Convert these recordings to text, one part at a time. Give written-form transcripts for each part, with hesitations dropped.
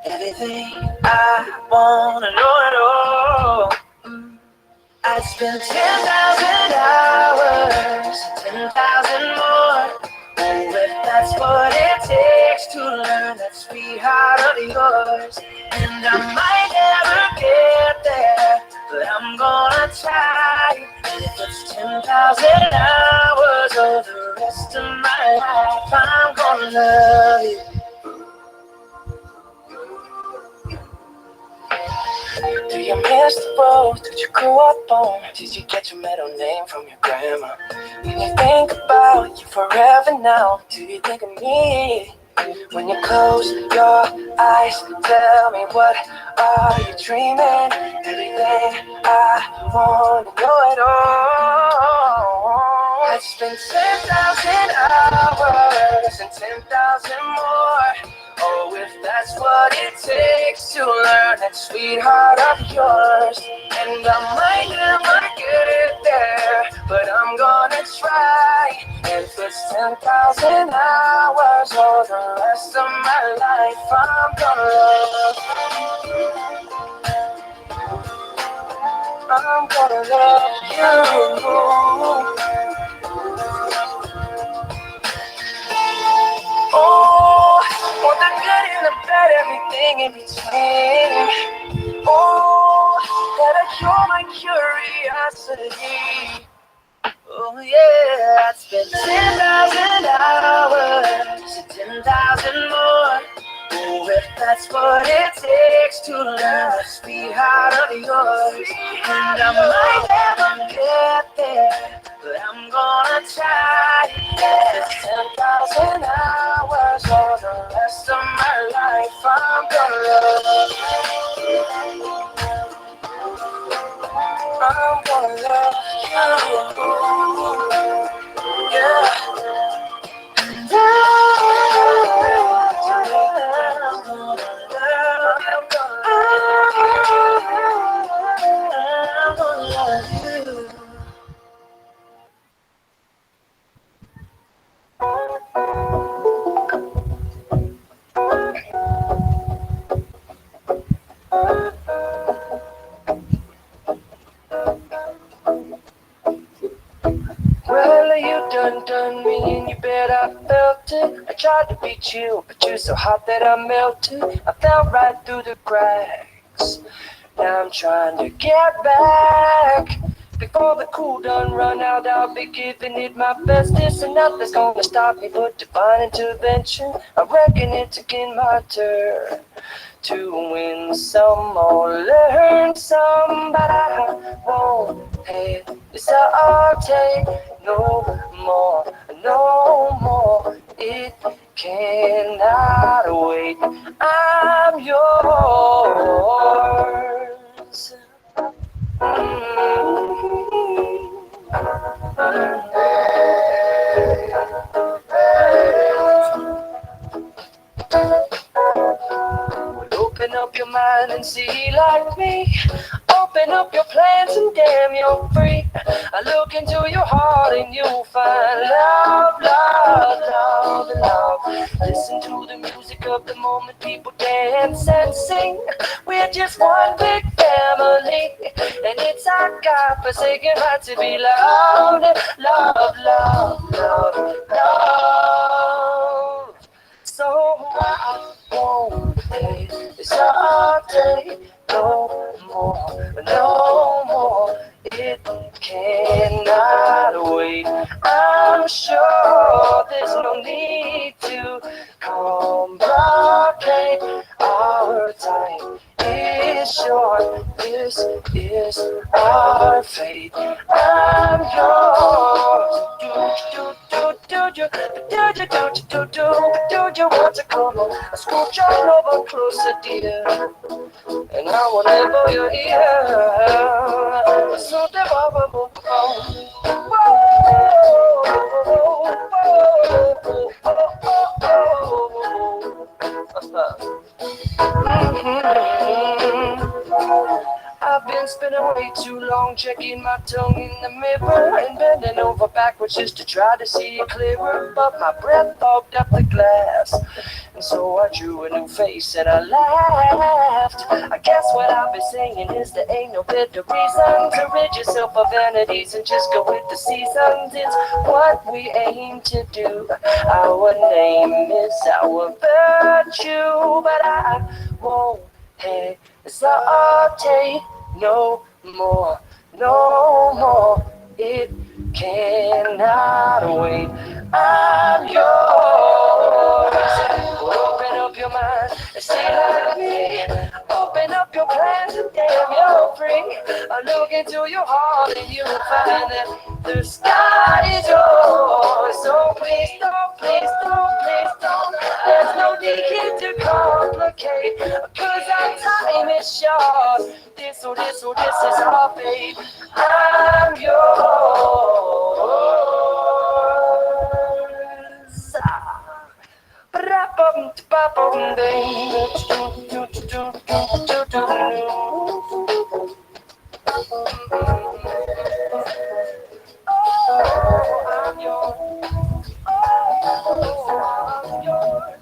Everything I wanna know it all. I'd spend 10,000 hours, 10,000 more. Oh, if that's what it takes to learn that sweetheart of yours. And I might never get there, but I'm gonna try. And if it's 10,000 hours or the rest of my life, I'm gonna love you. Do you miss the road that you grew up on? Did you get your middle name from your grandma? When you think about you forever now, do you think of me? When you close your eyes, tell me what are you dreaming? Everything I want to know it all. I spent 10,000 hours and 10,000 more. Oh, if that's what it takes to learn that sweetheart of yours. And I might never get there, but I'm gonna try. If it's 10,000 hours or the rest of my life, I'm gonna love you. I'm gonna love you. Oh, want the good and the bad, everything in between. Oh, gotta cure my curiosity. Oh yeah, I'd spend 10,000 hours, 10,000 more. Oh, if that's what it takes to learn the sweetheart of yours. And I might never get there, but I'm gonna try. If it's 10,000 hours or the rest of my life, I'm gonna love you. I'm gonna love you. Yeah. And I'm gonna love you. Well, you done me and you bet I felt it. I tried to beat you, but you're so hot that I melted. I fell right through the cracks. Now I'm trying to get back. Before the cool done run out, I'll be giving it my bestest. And nothing's gonna stop me but divine intervention. I reckon it's again my turn to win some or learn some, but I won't hesitate no more, no more. It cannot wait. I'm yours. Open up your mind and see like me. Open up your plans and damn, you're free. I look into your heart and you'll find love, love, love, love. Listen to the music of the moment, people dance and sing. We're just one big family, and it's our God-forsaken right to be loved, love, love, love, love. So I won't hesitate no more, no more. It cannot wait. I'm sure there's no need to complicate. Our time is short. This is our fate. I'm yours. Do you want to come on? I scooch on over closer, dear, and I will nibble your ear. So the bubble will come. I've been spinning way too long, checking my tongue in the mirror and bending over backwards just to try to see it clearer. But my breath fogged up the glass, And so I drew a new face and I laughed. I guess what I've been saying is there ain't no better reason to rid yourself of vanities and just go with the seasons. It's what we aim to do. Our name is our virtue, but I won't hesitate no more, no more. It cannot wait. I'm yours. Open up your mind and stay like me. Open up your plans and damn, you're free. I look into your heart and you'll find that the sky is yours. So please don't, please don't, please don't. There's no need here to complicate, 'cause our time is short. This is our fate. I'm yours. I'm yours. I'm yours.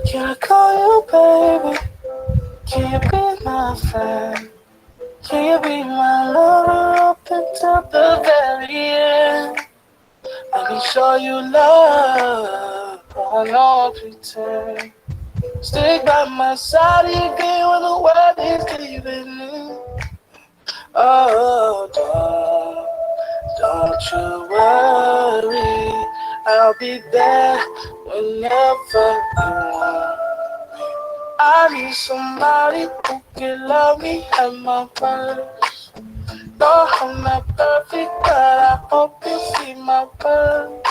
Can I call you baby? Can you be my friend? Can you be my lover up until the very end? Let me show you love, I don't pretend. Stick by my side even when the world is giving in. Oh, don't you worry, I'll be there whenever you want. I need somebody who can love me at my worst. No, I'm not perfect, but I hope you see my worth.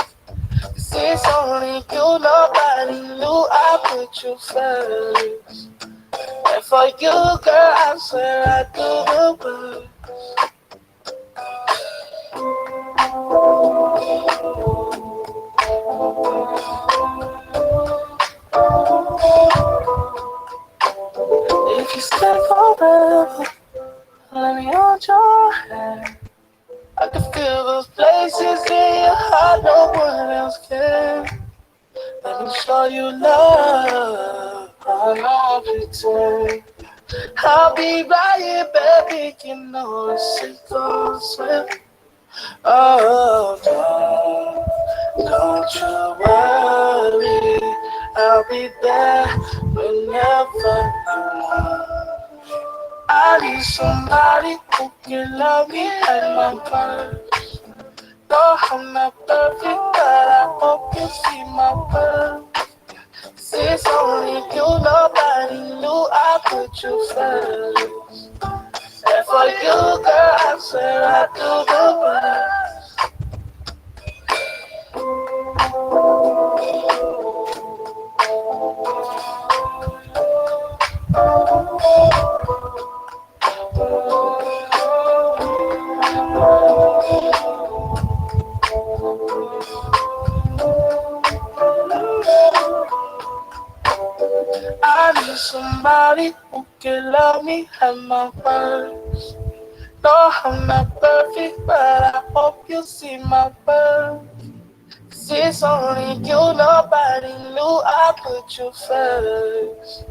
'Cause it's only you, nobody knew I put you first. And for you, girl, I swear I do the worst. If you stay forever, let me hold your hand. I can feel those places in your heart no one else can. Let me show you love, I don't pretend. I'll be right here, baby, you know it's a go swim. Oh, don't you worry, I'll be there whenever you want. I need somebody who can love me at my worst. No, I'm not perfect, but I hope you see my worth. 'Cause it's only you, nobody knew I put you first. And for you, girl, I swear I do the best. I need somebody who can love me at my worst. No, I'm not perfect, but I hope you see my worth. 'Cause it's only you, nobody knew I put you first.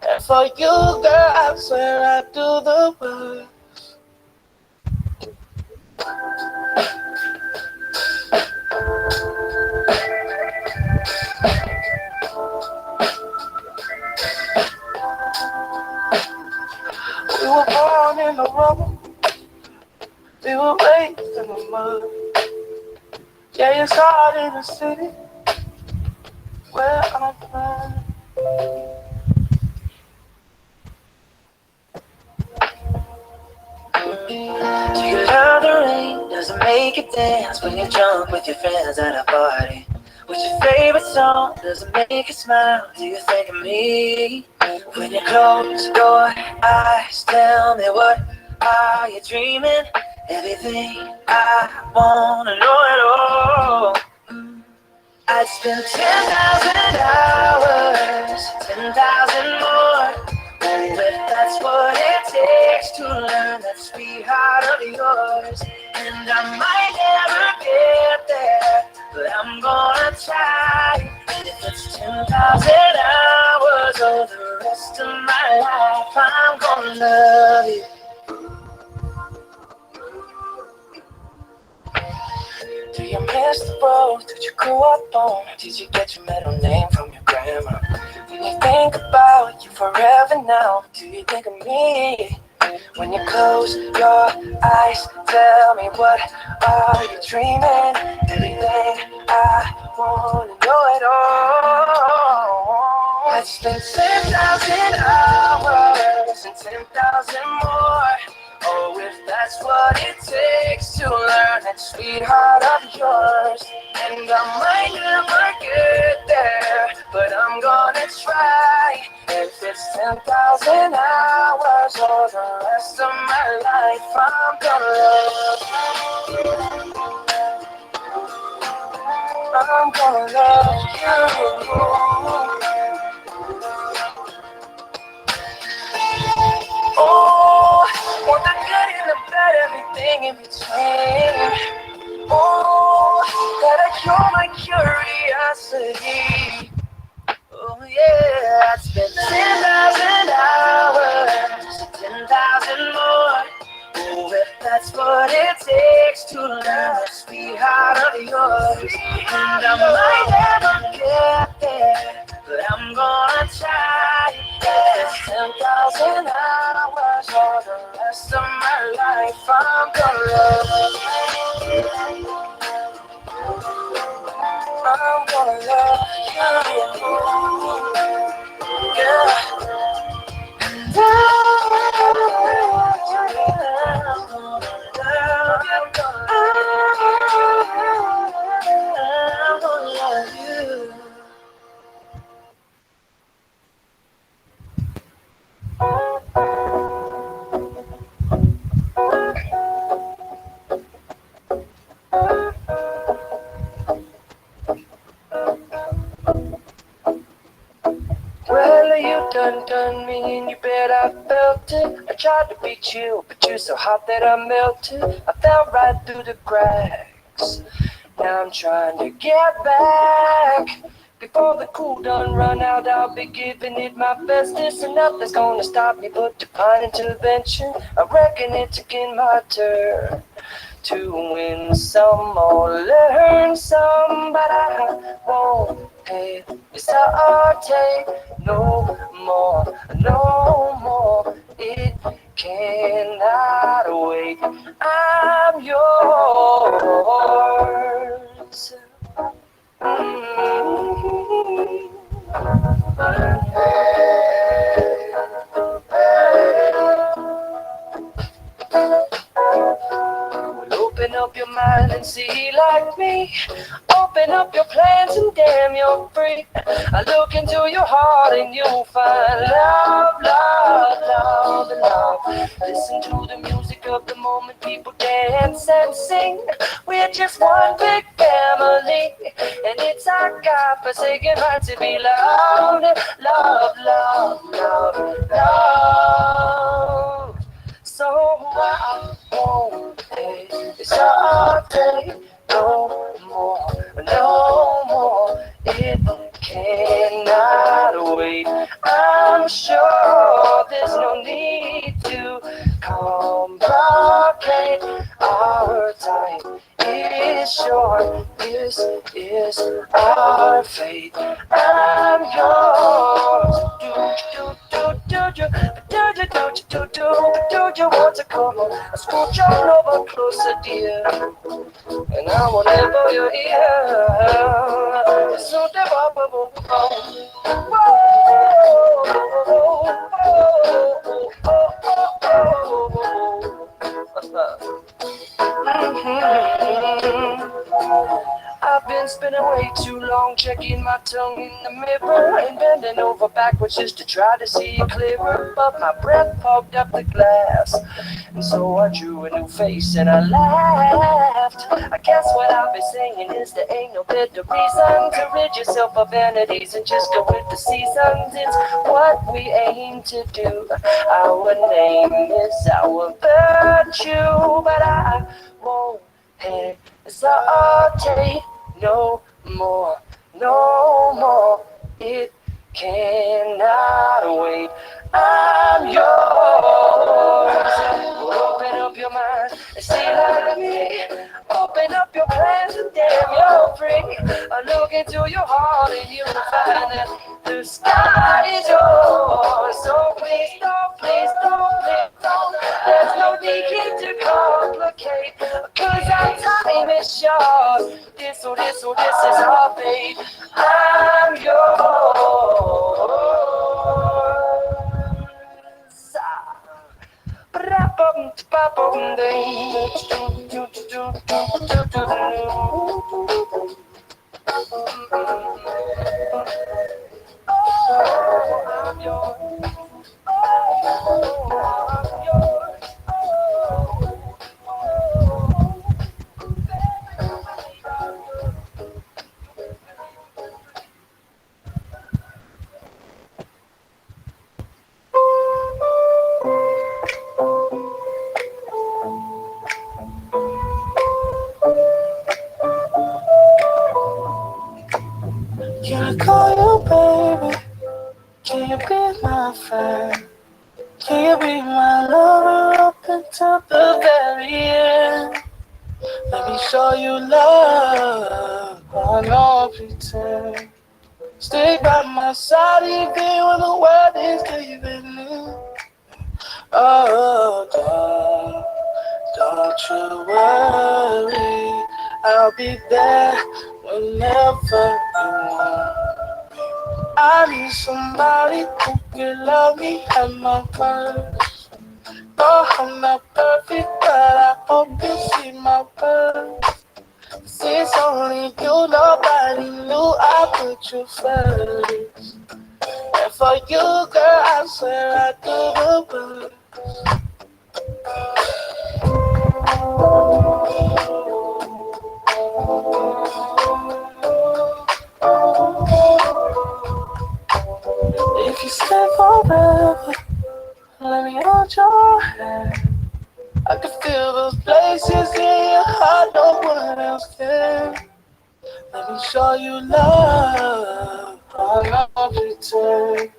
And for you, girl, I swear I do the worst. We were born in the rubble, we were raised in the mud. Yeah, it's hard in the city where I'm from. Do you love the rain? Does it make you dance when you're drunk with your friends at a party? What's your favorite song? Does it make you smile? Do you think of me? When you close your eyes, tell me what Are you dreaming? Everything I wanna know it all. I'd spend 10,000 hours, 10,000 more. Oh, if that's what it takes to learn that sweetheart of yours. And I might never get there, but I'm gonna try. And if it's 10,000 hours or the rest of my life, I'm gonna love you. Do you miss the road that you grew up on? Did you get your middle name from your grandma? When you think about you forever now, do you think of me? When you close your eyes, tell me what are you dreaming? Everything I wanna know it all. I spent 10,000 hours and 10,000 more. Oh, if that's what it takes to learn that sweetheart of yours. And I might never get there, but I'm gonna try. If it's 10,000 hours or the rest of my life, I'm gonna love you. I'm gonna love you. Oh, want the good and the bad, everything in between. Oh, gotta cure my curiosity. Oh yeah, I spent 10,000 hours, 10,000 more. Oh, if that's what it takes to learn the sweetheart of yours. And I might never get there, but I'm gonna try. Yeah, 10,000 hours for the rest of my life, I'm gonna love you. I'm gonna love you. Yeah. And I'm gonna love you. Well, you done me and you bet I felt it. I tried to beat you, but you're so hot that I melted. I fell right through the cracks. Now I'm trying to get back. Before the cool done run out, I'll be giving it my bestest. And nothing's gonna stop me but divine intervention. I reckon it's again my turn to win some or learn some, but I won't hesitate no more, no more. It cannot wait. I'm yours. Open up your mind and see like me. Open up your plans and damn, you're free. I look into your heart and you'll find love, love, love, and love. Listen to the music of the moment, people dance and sing. We're just one big family, and it's our God-forsaken right to be loved. Love, love, love, love. So I won't hesitate no more, no more. It cannot wait. I'm sure there's no need to complicate. Our time is short. This is our fate. I'm yours. Do you want to come on? I scooch on over closer, dear, and I will never your ear. So the I've been spending way too long checking my tongue in the mirror and bending over backwards just to try to see it clearer. But my breath fogged up the glass, and so I drew a new face and I laughed. I guess what I've been saying is there ain't no better reason to rid yourself of vanities and just go with the seasons. It's what we aim to do. Our name is our virtue, but I won't hesitate no more, no more. It cannot wait. I'm yours. Open up your mind and see like me. Open up your plans and damn, you're free. I look into your heart and you'll find that the sky is yours. So please don't, please don't, please don't. There's no need to complicate, 'cause our time is short. This is our fate. I'm yours. I'm yours. Can I call you baby? Can you be my friend? Can you be my lover up until the very end? Let me show you love, I don't pretend. Stay by my side even when the world is giving in. Oh, don't you worry, I'll be there whenever you want. I need somebody who can love me at my worst. No, I'm not perfect, but I hope you see my worth. Since only you, nobody knew I put you first. And for you, girl, I swear I do the worst. If you stay forever, let me hold your hand. I can feel those places in your heart no one else can. Let me show you love, I'm not pretend.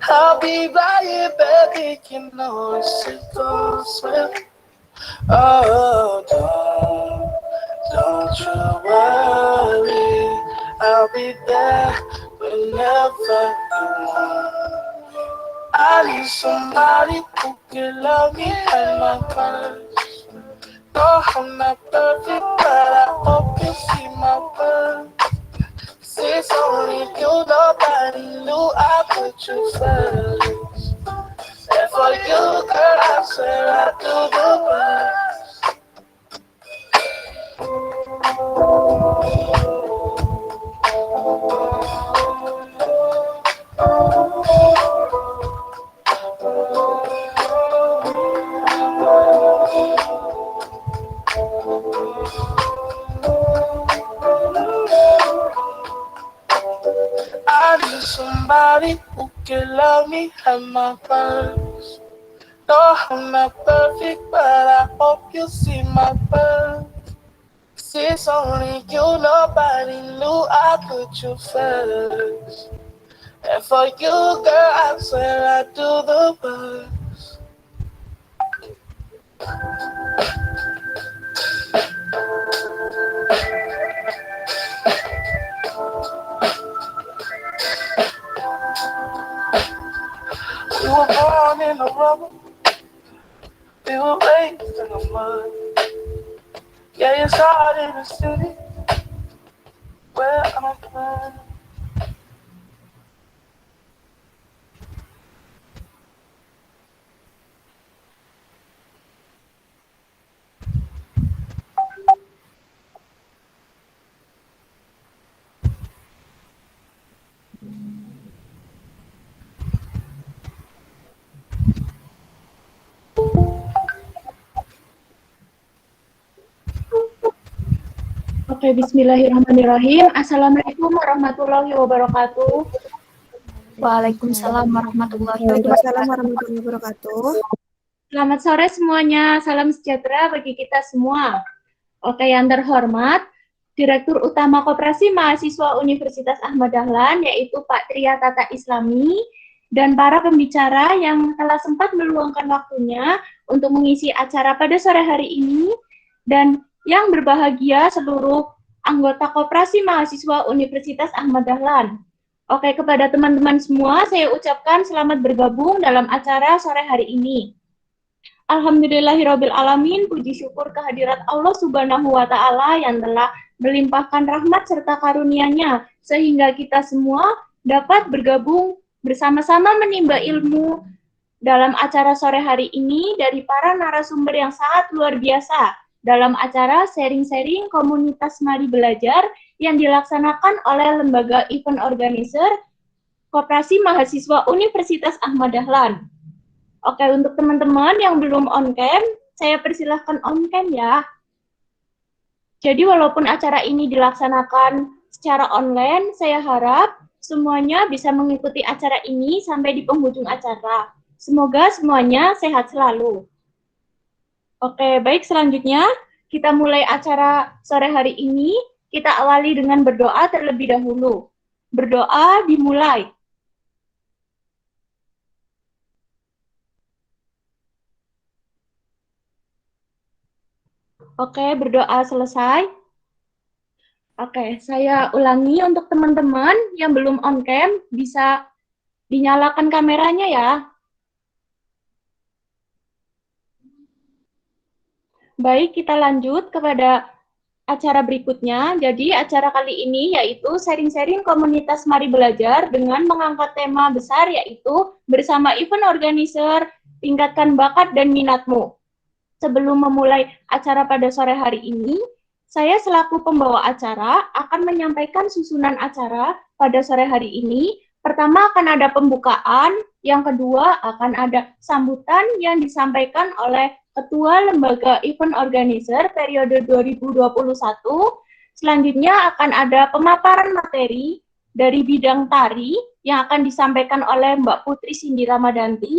I'll be right here, baby, you know it's go swim. Oh, don't you worry, I'll be there whenever you want. I need somebody who can love me at my worst. No, I'm not perfect, but I hope you see my worth. Since only you, nobody knew I put you first. And for you, girl, I swear I do the best. I need somebody who can love me at my worst. No, I'm not perfect, but I hope you see my worth. Since only you, nobody knew I put you first. And for you, girl, I swear I do the worst. We were born in the rubble, we were raised in the mud. Yeah, it's hard in the city where I'm from. Oke, bismillahirrahmanirrahim. Assalamualaikum warahmatullahi wabarakatuh. Waalaikumsalam warahmatullahi Waalaikumsalam wabarakatuh. warahmatullahi wabarakatuh. Selamat sore semuanya. Salam sejahtera bagi kita semua. Oke, yang terhormat, Direktur Utama Koperasi Mahasiswa Universitas Ahmad Dahlan, yaitu Pak Tria Tata Islami, dan para pembicara yang telah sempat meluangkan waktunya untuk mengisi acara pada sore hari ini, dan yang berbahagia seluruh anggota Koperasi Mahasiswa Universitas Ahmad Dahlan. Oke, kepada teman-teman semua, saya ucapkan selamat bergabung dalam acara sore hari ini. Alhamdulillahirabbil alamin, puji syukur kehadirat Allah Subhanahu wa taala yang telah melimpahkan rahmat serta karunia-Nya sehingga kita semua dapat bergabung bersama-sama menimba ilmu dalam acara sore hari ini dari para narasumber yang sangat luar biasa dalam acara sharing-sharing komunitas Mari Belajar yang dilaksanakan oleh Lembaga Event Organizer Koperasi Mahasiswa Universitas Ahmad Dahlan. Oke, untuk teman-teman yang belum on cam, saya persilahkan on cam ya. Jadi walaupun acara ini dilaksanakan secara online, saya harap semuanya bisa mengikuti acara ini sampai di penghujung acara. Semoga semuanya sehat selalu. Oke, baik, selanjutnya kita mulai acara sore hari ini. Kita awali dengan berdoa terlebih dahulu. Berdoa dimulai. Oke, berdoa selesai. Oke, saya ulangi untuk teman-teman yang belum on cam, bisa dinyalakan kameranya ya. Baik, kita lanjut kepada acara berikutnya. Jadi acara kali ini yaitu sharing-sharing komunitas Mari Belajar dengan mengangkat tema besar yaitu bersama event organizer, tingkatkan bakat dan minatmu. Sebelum memulai acara pada sore hari ini, saya selaku pembawa acara akan menyampaikan susunan acara pada sore hari ini. Pertama akan ada pembukaan, yang kedua akan ada sambutan yang disampaikan oleh Ketua Lembaga Event Organizer periode 2021. Selanjutnya akan ada pemaparan materi dari bidang tari yang akan disampaikan oleh Mbak Putri Cindy Ramadanti.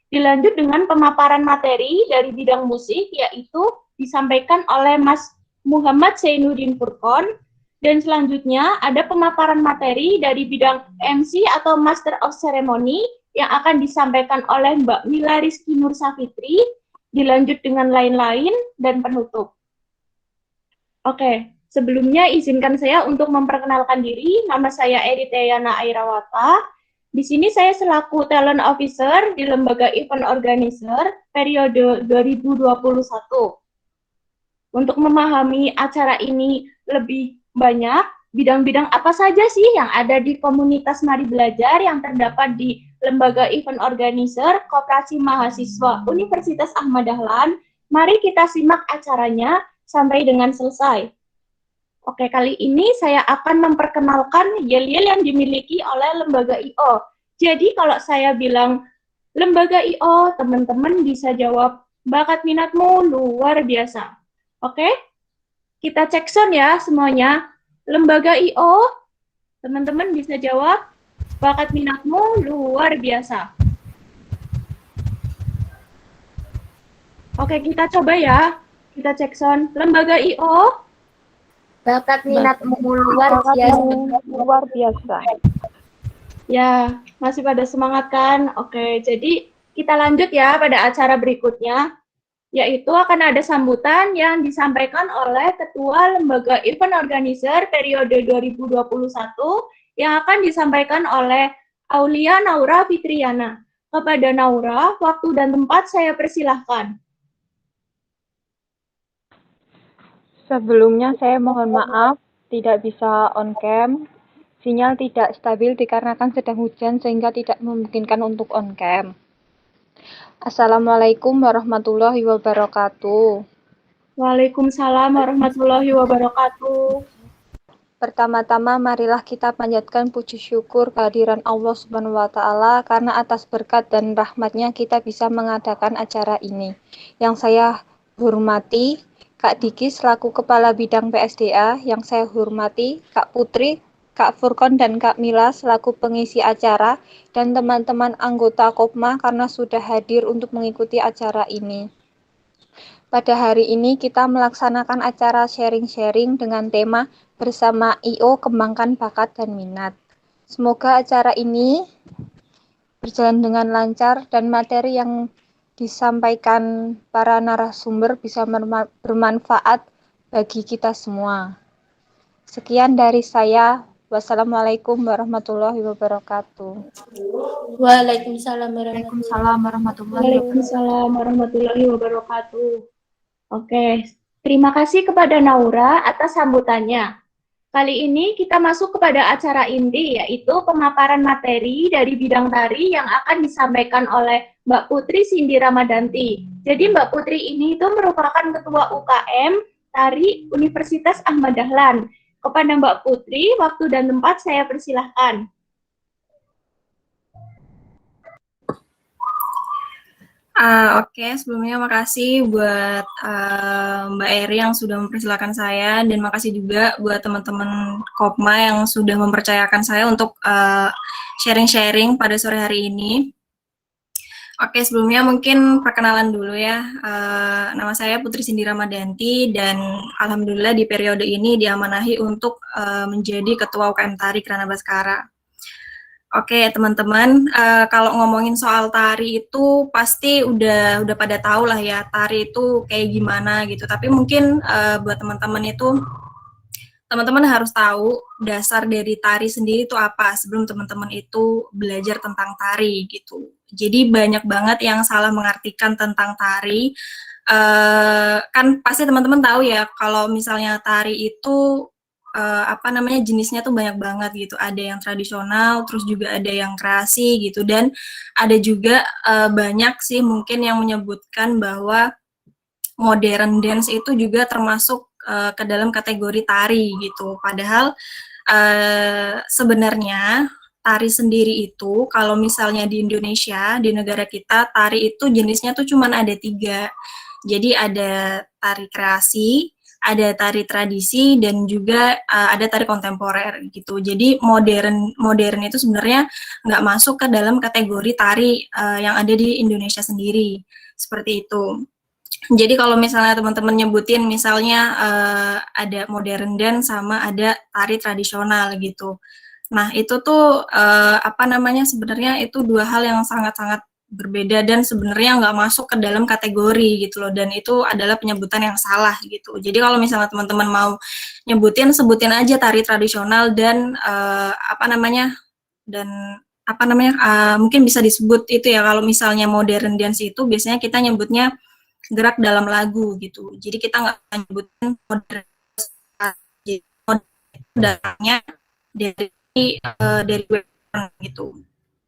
Dilanjut dengan pemaparan materi dari bidang musik, yaitu disampaikan oleh Mas Muhammad Zainuddin Furqon. Dan selanjutnya ada pemaparan materi dari bidang MC atau Master of Ceremony yang akan disampaikan oleh Mbak Mila Rizky Nur Safitri. Dilanjut dengan lain-lain dan penutup. Oke, sebelumnya izinkan saya untuk memperkenalkan diri. Nama saya Eriteyana Airawata. Di sini saya selaku talent officer di Lembaga Event Organizer periode 2021. Untuk memahami acara ini lebih banyak, bidang-bidang apa saja sih yang ada di komunitas Mari Belajar yang terdapat di Lembaga Event Organizer Koperasi Mahasiswa Universitas Ahmad Dahlan, mari kita simak acaranya sampai dengan selesai. Oke, kali ini saya akan memperkenalkan yel-yel yang dimiliki oleh Lembaga I.O. Jadi kalau saya bilang Lembaga I.O, teman-teman bisa jawab, bakat minatmu luar biasa. Oke, kita cek sound ya semuanya. Lembaga I.O, teman-teman bisa jawab, bakat minatmu luar biasa. Oke, kita coba ya. Kita cek sound. Lembaga I.O, Bakat minatmu luar biasa. Luar biasa. Ya, masih pada semangat kan? Oke, jadi kita lanjut ya pada acara berikutnya, yaitu akan ada sambutan yang disampaikan oleh Ketua Lembaga Event Organizer periode 2021 yang akan disampaikan oleh Aulia Naura Fitriana. Kepada Naura, waktu dan tempat saya persilahkan. Sebelumnya saya mohon maaf tidak bisa on cam. Sinyal tidak stabil dikarenakan sedang hujan sehingga tidak memungkinkan untuk on cam. Assalamualaikum warahmatullahi wabarakatuh. Waalaikumsalam warahmatullahi wabarakatuh. Pertama-tama marilah kita panjatkan puji syukur kehadiran Allah Subhanahu wa taala karena atas berkat dan rahmatnya kita bisa mengadakan acara ini. Yang saya hormati Kak Diki selaku Kepala Bidang PSDA yang saya hormati, Kak Putri, Kak Furkon, dan Kak Mila selaku pengisi acara, dan teman-teman anggota Kopma karena sudah hadir untuk mengikuti acara ini. Pada hari ini kita melaksanakan acara sharing-sharing dengan tema bersama I.O. Kembangkan Bakat dan Minat. Semoga acara ini berjalan dengan lancar dan materi yang disampaikan para narasumber bisa bermanfaat bagi kita semua. Sekian dari saya. Wassalamualaikum warahmatullahi wabarakatuh. Waalaikumsalam Waalaikumsalam warahmatullahi wabarakatuh. Waalaikumsalam warahmatullahi wabarakatuh. Oke, terima kasih kepada Naura atas sambutannya. Kali ini kita masuk kepada acara inti, yaitu pemaparan materi dari bidang tari yang akan disampaikan oleh Mbak Putri Cindy Ramadanti. Jadi Mbak Putri ini itu merupakan Ketua UKM Tari Universitas Ahmad Dahlan. Kepada Mbak Putri, waktu dan tempat saya persilahkan. Oke, sebelumnya makasih buat Mbak Eri yang sudah mempersilahkan saya, dan makasih juga buat teman-teman Kopma yang sudah mempercayakan saya untuk sharing-sharing pada sore hari ini. Oke, sebelumnya mungkin perkenalan dulu ya. Nama saya Putri Cindy Ramadanti, dan alhamdulillah di periode ini diamanahi untuk menjadi Ketua UKM Tari Kirana Bhaskara. Oke, teman-teman, kalau ngomongin soal tari itu pasti udah pada tahu lah ya, tari itu kayak gimana gitu. Tapi mungkin buat teman-teman itu, teman-teman harus tahu dasar dari tari sendiri itu apa sebelum teman-teman itu belajar tentang tari gitu. Jadi banyak banget yang salah mengartikan tentang tari. Kan pasti teman-teman tahu ya, kalau misalnya tari itu jenisnya tuh banyak banget gitu. Ada yang tradisional, terus juga ada yang kreasi gitu, dan ada juga banyak sih mungkin yang menyebutkan bahwa modern dance itu juga termasuk ke dalam kategori tari gitu. Padahal sebenarnya tari sendiri itu kalau misalnya di Indonesia, di negara kita, tari itu jenisnya tuh cuman ada 3. Jadi ada tari kreasi, ada tari tradisi, dan juga ada tari kontemporer gitu. Jadi modern itu sebenarnya nggak masuk ke dalam kategori tari yang ada di Indonesia sendiri, seperti itu. Jadi kalau misalnya teman-teman nyebutin misalnya ada modern dance sama ada tari tradisional gitu. Nah, itu tuh sebenarnya itu 2 hal yang sangat-sangat berbeda dan sebenarnya nggak masuk ke dalam kategori gitu loh, dan itu adalah penyebutan yang salah gitu. Jadi kalau misalnya teman-teman mau sebutin aja tari tradisional dan mungkin bisa disebut itu ya, kalau misalnya modern dance itu biasanya kita nyebutnya gerak dalam lagu gitu. Jadi kita nggak nyebutin modern, jadi modernnya dari western gitu.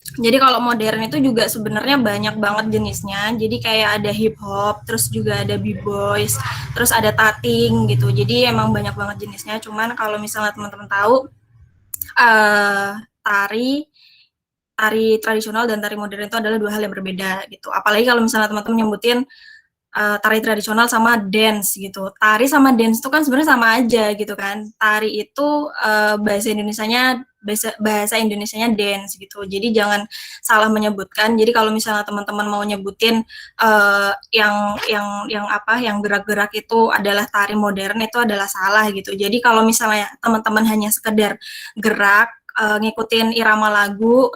Jadi kalau modern itu juga sebenarnya banyak banget jenisnya. Jadi kayak ada hip hop, terus juga ada b-boys, terus ada tating gitu. Jadi emang banyak banget jenisnya. Cuman kalau misalnya teman-teman tahu tari tradisional dan tari modern itu adalah 2 hal yang berbeda gitu. Apalagi kalau misalnya teman-teman nyebutin tari tradisional sama dance gitu. Tari sama dance itu kan sebenarnya sama aja gitu kan. Tari itu bahasa Indonesianya dance gitu. Jadi jangan salah menyebutkan. Jadi kalau misalnya teman-teman mau nyebutin yang gerak-gerak itu adalah tari modern, itu adalah salah gitu. Jadi kalau misalnya teman-teman hanya sekedar gerak ngikutin irama lagu,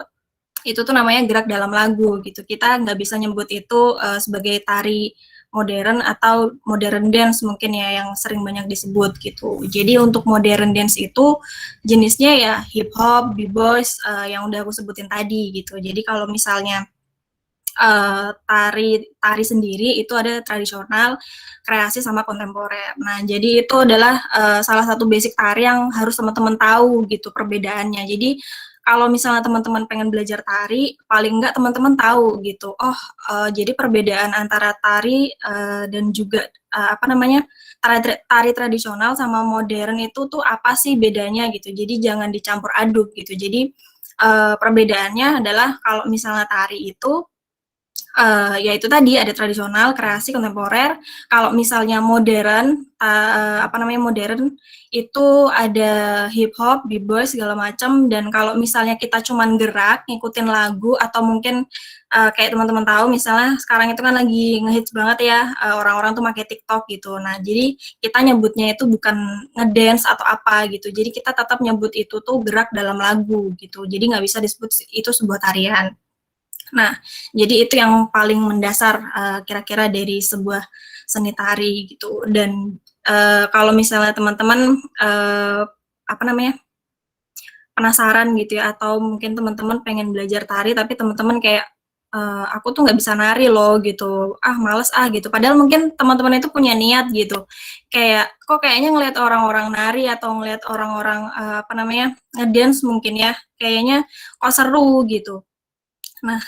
itu tuh namanya gerak dalam lagu gitu. Kita nggak bisa nyebut itu sebagai tari modern atau modern dance mungkin ya yang sering banyak disebut gitu. Jadi untuk modern dance itu jenisnya ya hip hop, b-boys yang udah aku sebutin tadi gitu. Jadi kalau misalnya tari sendiri itu ada tradisional, kreasi, sama kontemporer. Nah, jadi itu adalah salah satu basic tari yang harus teman-teman tahu gitu perbedaannya. Jadi kalau misalnya teman-teman pengen belajar tari, paling enggak teman-teman tahu gitu. Jadi perbedaan antara tari dan juga tari tradisional sama modern itu tuh apa sih bedanya gitu. Jadi jangan dicampur aduk gitu. Jadi perbedaannya adalah kalau misalnya tari itu Yaitu tadi ada tradisional, kreasi, kontemporer. Kalau misalnya modern, modern itu ada hip hop, b-boy segala macam. Dan kalau misalnya kita cuman gerak ngikutin lagu atau mungkin kayak teman-teman tahu misalnya sekarang itu kan lagi ngehits banget ya, orang-orang tuh pakai TikTok gitu. Nah, jadi kita nyebutnya itu bukan ngedance atau apa gitu. Jadi kita tetap nyebut itu tuh gerak dalam lagu gitu. Jadi nggak bisa disebut itu sebuah tarian. Nah, jadi itu yang paling mendasar kira-kira dari sebuah seni tari gitu. Dan kalau misalnya teman-teman penasaran gitu ya, atau mungkin teman-teman pengen belajar tari tapi teman-teman kayak aku tuh nggak bisa nari loh gitu, males gitu. Padahal mungkin teman-teman itu punya niat gitu. Kayak kok kayaknya ngelihat orang-orang nari atau ngelihat orang-orang ngedance mungkin ya, kayaknya kok seru gitu. Nah,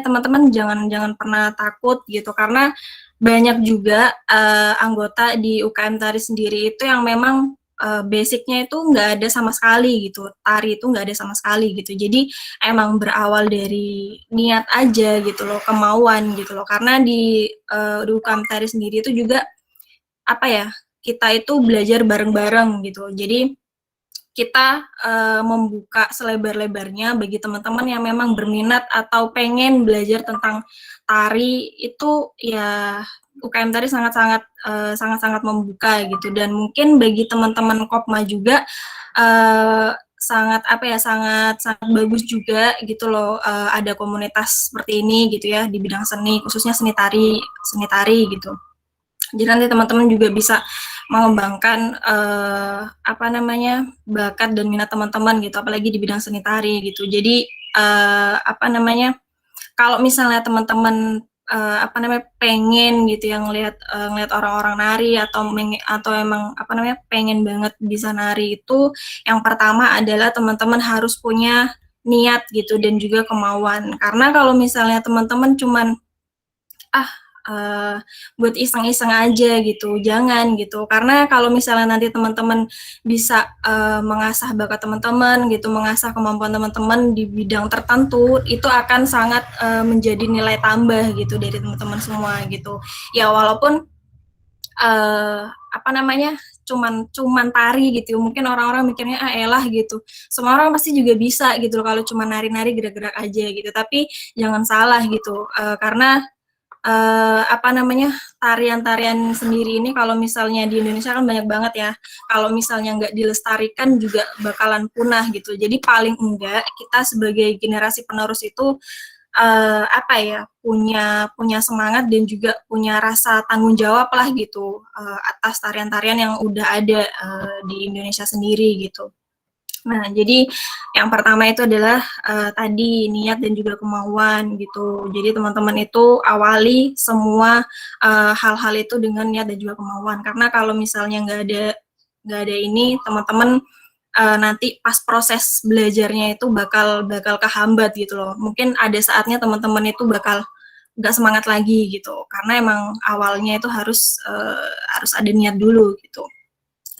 teman-teman jangan pernah takut gitu, karena banyak juga anggota di UKM Tari sendiri itu yang memang basic-nya itu nggak ada sama sekali gitu, tari itu nggak ada sama sekali gitu. Jadi emang berawal dari niat aja gitu loh, kemauan gitu loh. Karena di UKM Tari sendiri itu juga kita itu belajar bareng-bareng gitu. Jadi kita membuka selebar-lebarnya bagi teman-teman yang memang berminat atau pengen belajar tentang tari itu ya, UKM Tari sangat-sangat membuka gitu. Dan mungkin bagi teman-teman Kopma juga sangat bagus juga gitu loh, ada komunitas seperti ini gitu ya di bidang seni, khususnya seni tari gitu. Jadi nanti teman-teman juga bisa mengembangkan bakat dan minat teman-teman gitu, apalagi di bidang seni tari gitu. Jadi kalau misalnya teman-teman pengen gitu yang ngelihat orang-orang nari atau emang pengen banget bisa nari, itu yang pertama adalah teman-teman harus punya niat gitu dan juga kemauan. Karena kalau misalnya teman-teman cuman buat iseng-iseng aja gitu, jangan gitu. Karena kalau misalnya nanti teman-teman bisa mengasah bakat teman-teman gitu, mengasah kemampuan teman-teman di bidang tertentu, itu akan sangat menjadi nilai tambah gitu dari teman-teman semua gitu. Ya walaupun cuman tari gitu, mungkin orang-orang mikirnya elah gitu, semua orang pasti juga bisa gitu kalau cuma nari-nari gerak-gerak aja gitu. Tapi jangan salah gitu, karena tarian-tarian sendiri ini kalau misalnya di Indonesia kan banyak banget ya, kalau misalnya nggak dilestarikan juga bakalan punah gitu. Jadi paling enggak kita sebagai generasi penerus itu punya semangat dan juga punya rasa tanggung jawab lah gitu, atas tarian-tarian yang udah ada di Indonesia sendiri gitu. Nah, jadi yang pertama itu adalah tadi niat dan juga kemauan gitu. Jadi teman-teman itu awali semua hal-hal itu dengan niat dan juga kemauan. Karena kalau misalnya nggak ada ini, teman-teman nanti pas proses belajarnya itu bakal kehambat gitu loh. Mungkin ada saatnya teman-teman itu bakal nggak semangat lagi gitu. Karena emang awalnya itu harus ada niat dulu gitu.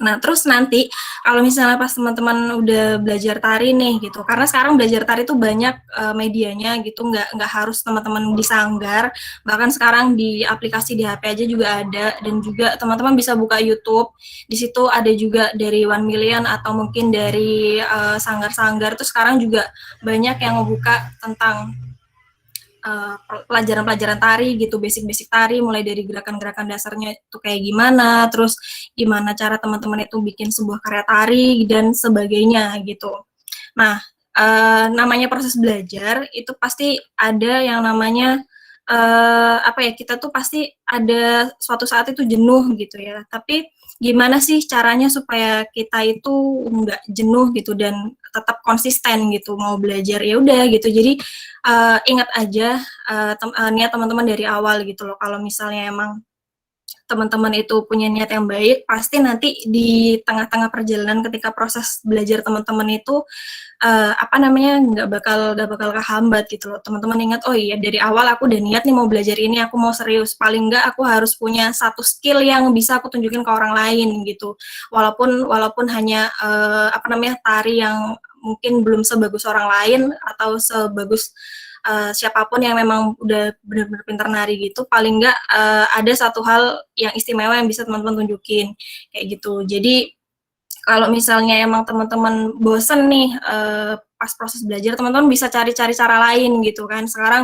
Nah, terus nanti kalau misalnya pas teman-teman udah belajar tari nih gitu, karena sekarang belajar tari itu banyak medianya gitu, nggak harus teman-teman di sanggar, bahkan sekarang di aplikasi di HP aja juga ada, dan juga teman-teman bisa buka YouTube, di situ ada juga dari 1 Million atau mungkin dari sanggar-sanggar, terus sekarang juga banyak yang ngebuka tentang pelajaran-pelajaran tari gitu, basic-basic tari, mulai dari gerakan-gerakan dasarnya itu kayak gimana, terus gimana cara teman-teman itu bikin sebuah karya tari dan sebagainya gitu. Nah, namanya proses belajar itu pasti ada yang namanya kita tuh pasti ada suatu saat itu jenuh gitu ya. Tapi gimana sih caranya supaya kita itu nggak jenuh gitu dan tetap konsisten gitu mau belajar, ya udah gitu. Jadi ingat aja niat teman-teman dari awal gitu loh. Kalau misalnya emang teman-teman itu punya niat yang baik, pasti nanti di tengah-tengah perjalanan ketika proses belajar teman-teman itu nggak bakal kehambat gitu loh. Teman-teman ingat, oh iya dari awal aku udah niat nih mau belajar ini, aku mau serius, paling nggak aku harus punya satu skill yang bisa aku tunjukin ke orang lain gitu. Walaupun hanya tari yang mungkin belum sebagus orang lain atau sebagus siapapun yang memang udah benar-benar pintar nari gitu, paling nggak ada satu hal yang istimewa yang bisa teman-teman tunjukin kayak gitu. Jadi kalau misalnya emang teman-teman bosen nih pas proses belajar, teman-teman bisa cari-cari cara lain gitu kan. Sekarang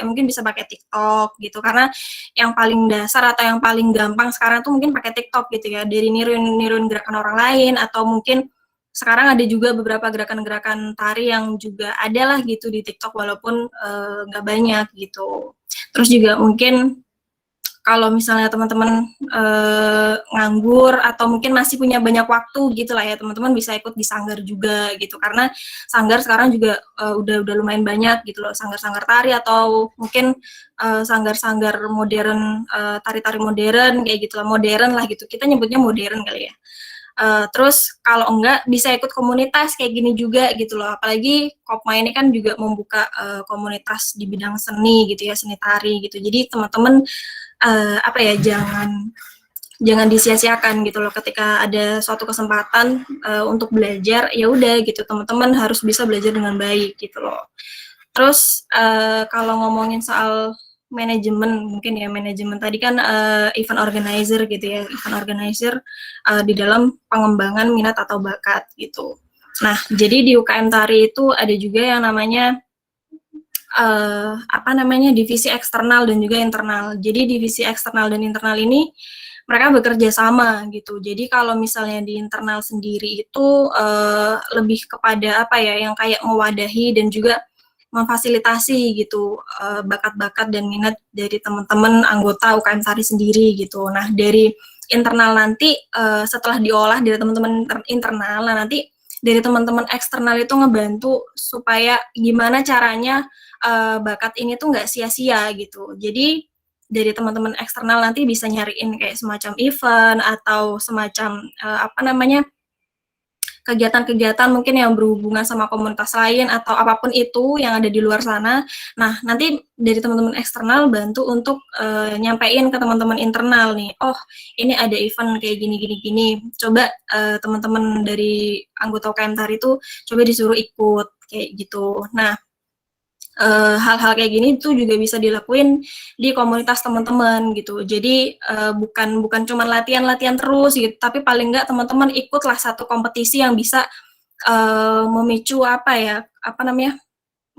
mungkin bisa pakai TikTok gitu, karena yang paling dasar atau yang paling gampang sekarang tuh mungkin pakai TikTok gitu ya, dari niruin gerakan orang lain, atau mungkin sekarang ada juga beberapa gerakan-gerakan tari yang juga ada lah gitu di TikTok, walaupun nggak banyak gitu. Terus juga mungkin kalau misalnya teman-teman nganggur atau mungkin masih punya banyak waktu gitu lah ya, teman-teman bisa ikut di sanggar juga gitu, karena sanggar sekarang juga udah lumayan banyak gitu loh, sanggar-sanggar tari atau mungkin sanggar-sanggar modern, tari-tari modern kayak gitu lah, modern lah gitu, kita nyebutnya modern kali ya. Terus kalau enggak bisa ikut komunitas kayak gini juga gitu loh, apalagi Kopma ini kan juga membuka komunitas di bidang seni gitu ya, seni tari gitu. Jadi teman-teman jangan disia-siakan gitu loh, ketika ada suatu kesempatan untuk belajar, ya udah gitu, teman-teman harus bisa belajar dengan baik gitu loh. Terus kalau ngomongin soal manajemen, mungkin ya manajemen tadi kan event organizer gitu ya, event organizer di dalam pengembangan minat atau bakat gitu. Nah, jadi di UKM Tari itu ada juga yang namanya divisi eksternal dan juga internal. Jadi divisi eksternal dan internal ini mereka bekerja sama gitu. Jadi kalau misalnya di internal sendiri itu lebih kepada yang kayak mewadahi dan juga memfasilitasi gitu bakat-bakat dan minat dari teman-teman anggota UKM Tari sendiri gitu. Nah, dari internal nanti setelah diolah dari teman-teman internal, nah nanti dari teman-teman eksternal itu ngebantu supaya gimana caranya bakat ini tuh nggak sia-sia gitu. Jadi dari teman-teman eksternal nanti bisa nyariin kayak semacam event atau semacam kegiatan-kegiatan mungkin yang berhubungan sama komunitas lain atau apapun itu yang ada di luar sana. Nah, nanti dari teman-teman eksternal bantu untuk nyampein ke teman-teman internal nih, oh ini ada event kayak gini. Coba teman-teman dari anggota UKM Tari itu coba disuruh ikut kayak gitu. Nah, hal-hal kayak gini tuh juga bisa dilakuin di komunitas teman-teman gitu. Jadi bukan cuma latihan terus gitu, tapi paling nggak teman-teman ikutlah satu kompetisi yang bisa memicu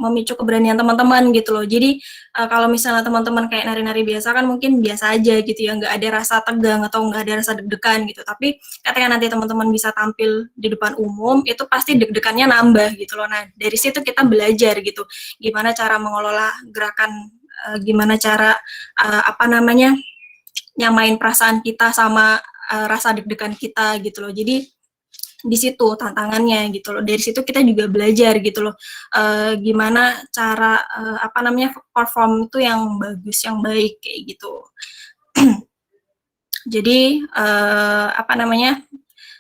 memicu keberanian teman-teman gitu loh. Jadi kalau misalnya teman-teman kayak nari-nari biasa kan mungkin biasa aja gitu ya, nggak ada rasa tegang atau nggak ada rasa deg-degan gitu. Tapi ketika nanti teman-teman bisa tampil di depan umum, itu pasti deg-degannya nambah gitu loh. Nah, dari situ kita belajar gitu, gimana cara mengelola gerakan, gimana cara nyamain perasaan kita sama rasa deg-degan kita gitu loh. Jadi di situ tantangannya gitu loh. Dari situ kita juga belajar gitu loh, gimana cara perform itu yang bagus, yang baik kayak gitu. Jadi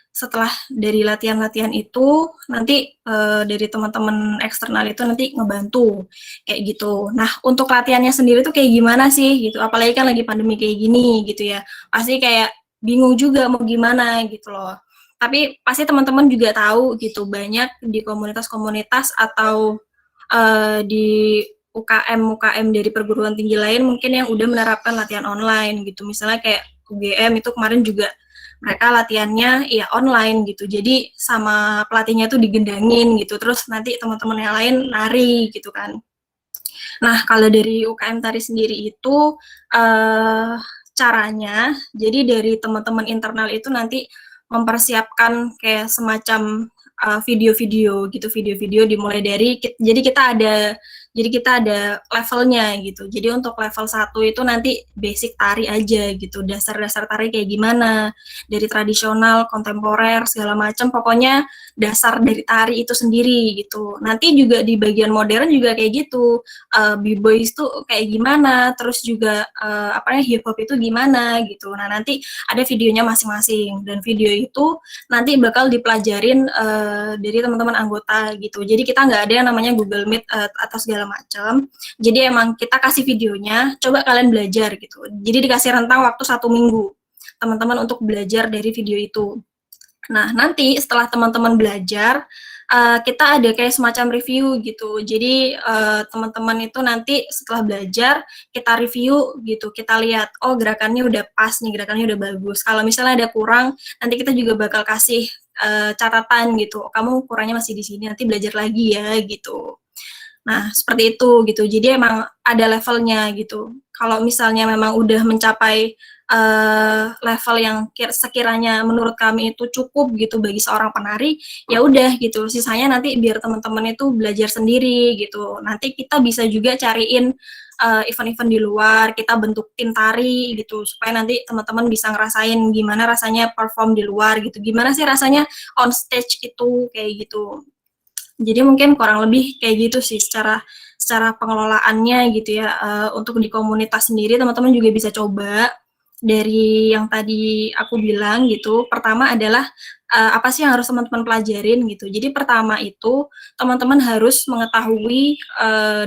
setelah dari latihan-latihan itu nanti dari teman-teman eksternal itu nanti ngebantu kayak gitu. Nah, untuk latihannya sendiri tuh kayak gimana sih gitu, apalagi kan lagi pandemi kayak gini gitu ya, pasti kayak bingung juga mau gimana gitu loh. Tapi pasti teman-teman juga tahu gitu, banyak di komunitas-komunitas atau di UKM dari perguruan tinggi lain mungkin yang udah menerapkan latihan online gitu. Misalnya kayak UGM itu kemarin juga mereka latihannya ya online gitu. Jadi sama pelatihnya tuh digendangin gitu. Terus nanti teman-teman yang lain nari gitu kan. Nah, kalau dari UKM Tari sendiri itu caranya, jadi dari teman-teman internal itu nanti mempersiapkan kayak semacam video-video dimulai dari, jadi kita ada levelnya gitu. Jadi untuk level 1 itu nanti basic tari aja gitu, dasar-dasar tari kayak gimana, dari tradisional, kontemporer, segala macam, pokoknya dasar dari tari itu sendiri gitu. Nanti juga di bagian modern juga kayak gitu, b-boys tuh kayak gimana, terus juga hip hop itu gimana gitu. Nah, nanti ada videonya masing-masing, dan video itu nanti bakal dipelajarin dari teman-teman anggota gitu. Jadi kita nggak ada yang namanya Google Meet atau segala macam. Jadi emang kita kasih videonya, coba kalian belajar gitu. Jadi dikasih rentang waktu 1 minggu teman-teman untuk belajar dari video itu. Nah, nanti setelah teman-teman belajar, kita ada kayak semacam review gitu. Jadi teman-teman itu nanti setelah belajar kita review gitu, kita lihat oh gerakannya udah pas nih, gerakannya udah bagus. Kalau misalnya ada kurang, nanti kita juga bakal kasih catatan gitu. Kamu kurangnya masih di sini, nanti belajar lagi ya gitu. Nah, seperti itu gitu. Jadi emang ada levelnya gitu. Kalau misalnya memang udah mencapai level yang sekiranya menurut kami itu cukup gitu bagi seorang penari, ya udah gitu. Sisanya nanti biar teman-teman itu belajar sendiri gitu. Nanti kita bisa juga cariin event-event di luar, kita bentuk tim tari gitu supaya nanti teman-teman bisa ngerasain gimana rasanya perform di luar gitu. Gimana sih rasanya on stage itu kayak gitu. Jadi mungkin kurang lebih kayak gitu sih secara pengelolaannya gitu ya. Untuk di komunitas sendiri teman-teman juga bisa coba dari yang tadi aku bilang gitu. Pertama adalah apa sih yang harus teman-teman pelajarin gitu. Jadi pertama itu teman-teman harus mengetahui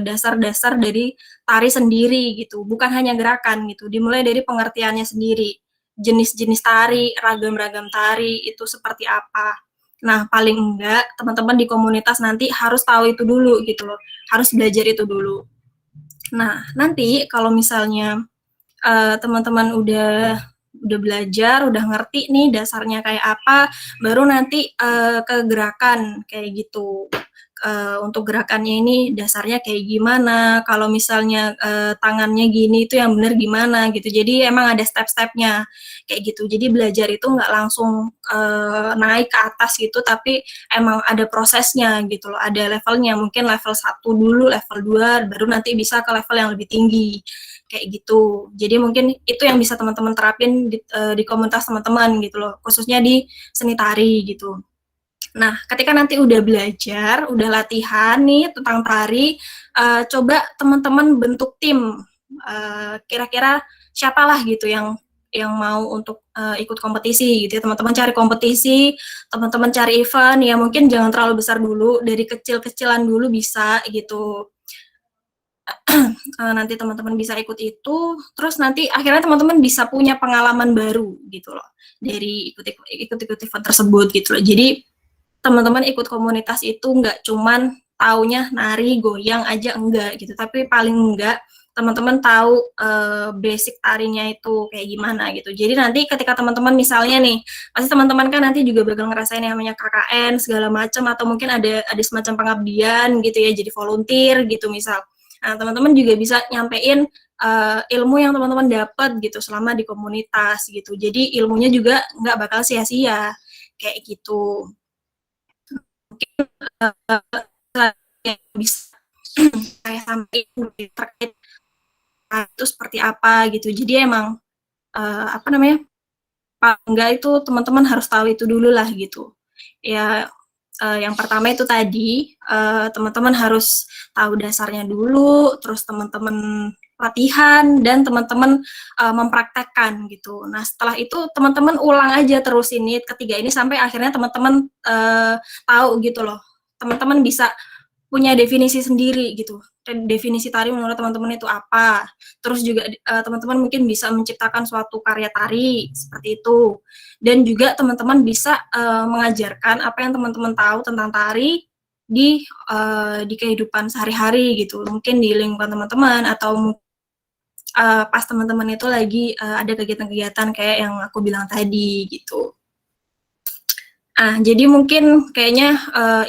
dasar-dasar dari tari sendiri gitu. Bukan hanya gerakan gitu. Dimulai dari pengertiannya sendiri. Jenis-jenis tari, ragam-ragam tari itu seperti apa. Nah, paling enggak teman-teman di komunitas nanti harus tahu itu dulu gitu loh. Harus belajar itu dulu. Nah, nanti kalau misalnya teman-teman udah belajar, udah ngerti nih dasarnya kayak apa, baru nanti ke gerakan kayak gitu. Untuk gerakannya ini dasarnya kayak gimana, kalau misalnya tangannya gini itu yang benar gimana gitu. Jadi emang ada step-stepnya kayak gitu. Jadi belajar itu nggak langsung naik ke atas gitu, tapi emang ada prosesnya gitu loh, ada levelnya. Mungkin level 1 dulu, level 2, baru nanti bisa ke level yang lebih tinggi kayak gitu. Jadi mungkin itu yang bisa teman-teman terapin di komunitas teman-teman gitu loh, khususnya di seni tari gitu. Nah, ketika nanti udah belajar, udah latihan nih tentang tari, coba teman-teman bentuk tim. Kira-kira siapalah gitu yang mau untuk ikut kompetisi gitu ya. Teman-teman cari kompetisi, teman-teman cari event, ya mungkin jangan terlalu besar dulu, dari kecil-kecilan dulu bisa gitu. Nanti teman-teman bisa ikut itu, terus nanti akhirnya teman-teman bisa punya pengalaman baru gitu loh, dari ikut event tersebut gitu loh. Jadi teman-teman ikut komunitas itu nggak cuman taunya nari, goyang aja, enggak gitu, tapi paling enggak teman-teman tahu basic tarinya itu kayak gimana gitu. Jadi nanti ketika teman-teman misalnya nih, pasti teman-teman kan nanti juga bakal ngerasain yang namanya KKN segala macam, atau mungkin ada semacam pengabdian gitu ya, jadi volunteer gitu misal. Nah, teman-teman juga bisa nyampein ilmu yang teman-teman dapat gitu selama di komunitas gitu. Jadi ilmunya juga nggak bakal sia-sia kayak gitu. Mungkin yang bisa saya sampaikan terkait itu seperti apa gitu. Jadi emang apa namanya, paling enggak itu teman-teman harus tahu itu dulu lah gitu. Ya yang pertama itu tadi teman-teman harus tahu dasarnya dulu, terus teman-teman latihan dan teman-teman mempraktekkan gitu. Nah, setelah itu teman-teman ulang aja terus ini ketiga ini sampai akhirnya teman-teman tahu gitu loh. Teman-teman bisa punya definisi sendiri gitu. Definisi tari menurut teman-teman itu apa. Terus juga teman-teman mungkin bisa menciptakan suatu karya tari seperti itu. Dan juga teman-teman bisa mengajarkan apa yang teman-teman tahu tentang tari di kehidupan sehari-hari gitu. Mungkin di lingkungan teman-teman atau pas teman-teman itu lagi ada kegiatan-kegiatan kayak yang aku bilang tadi gitu. Jadi mungkin kayaknya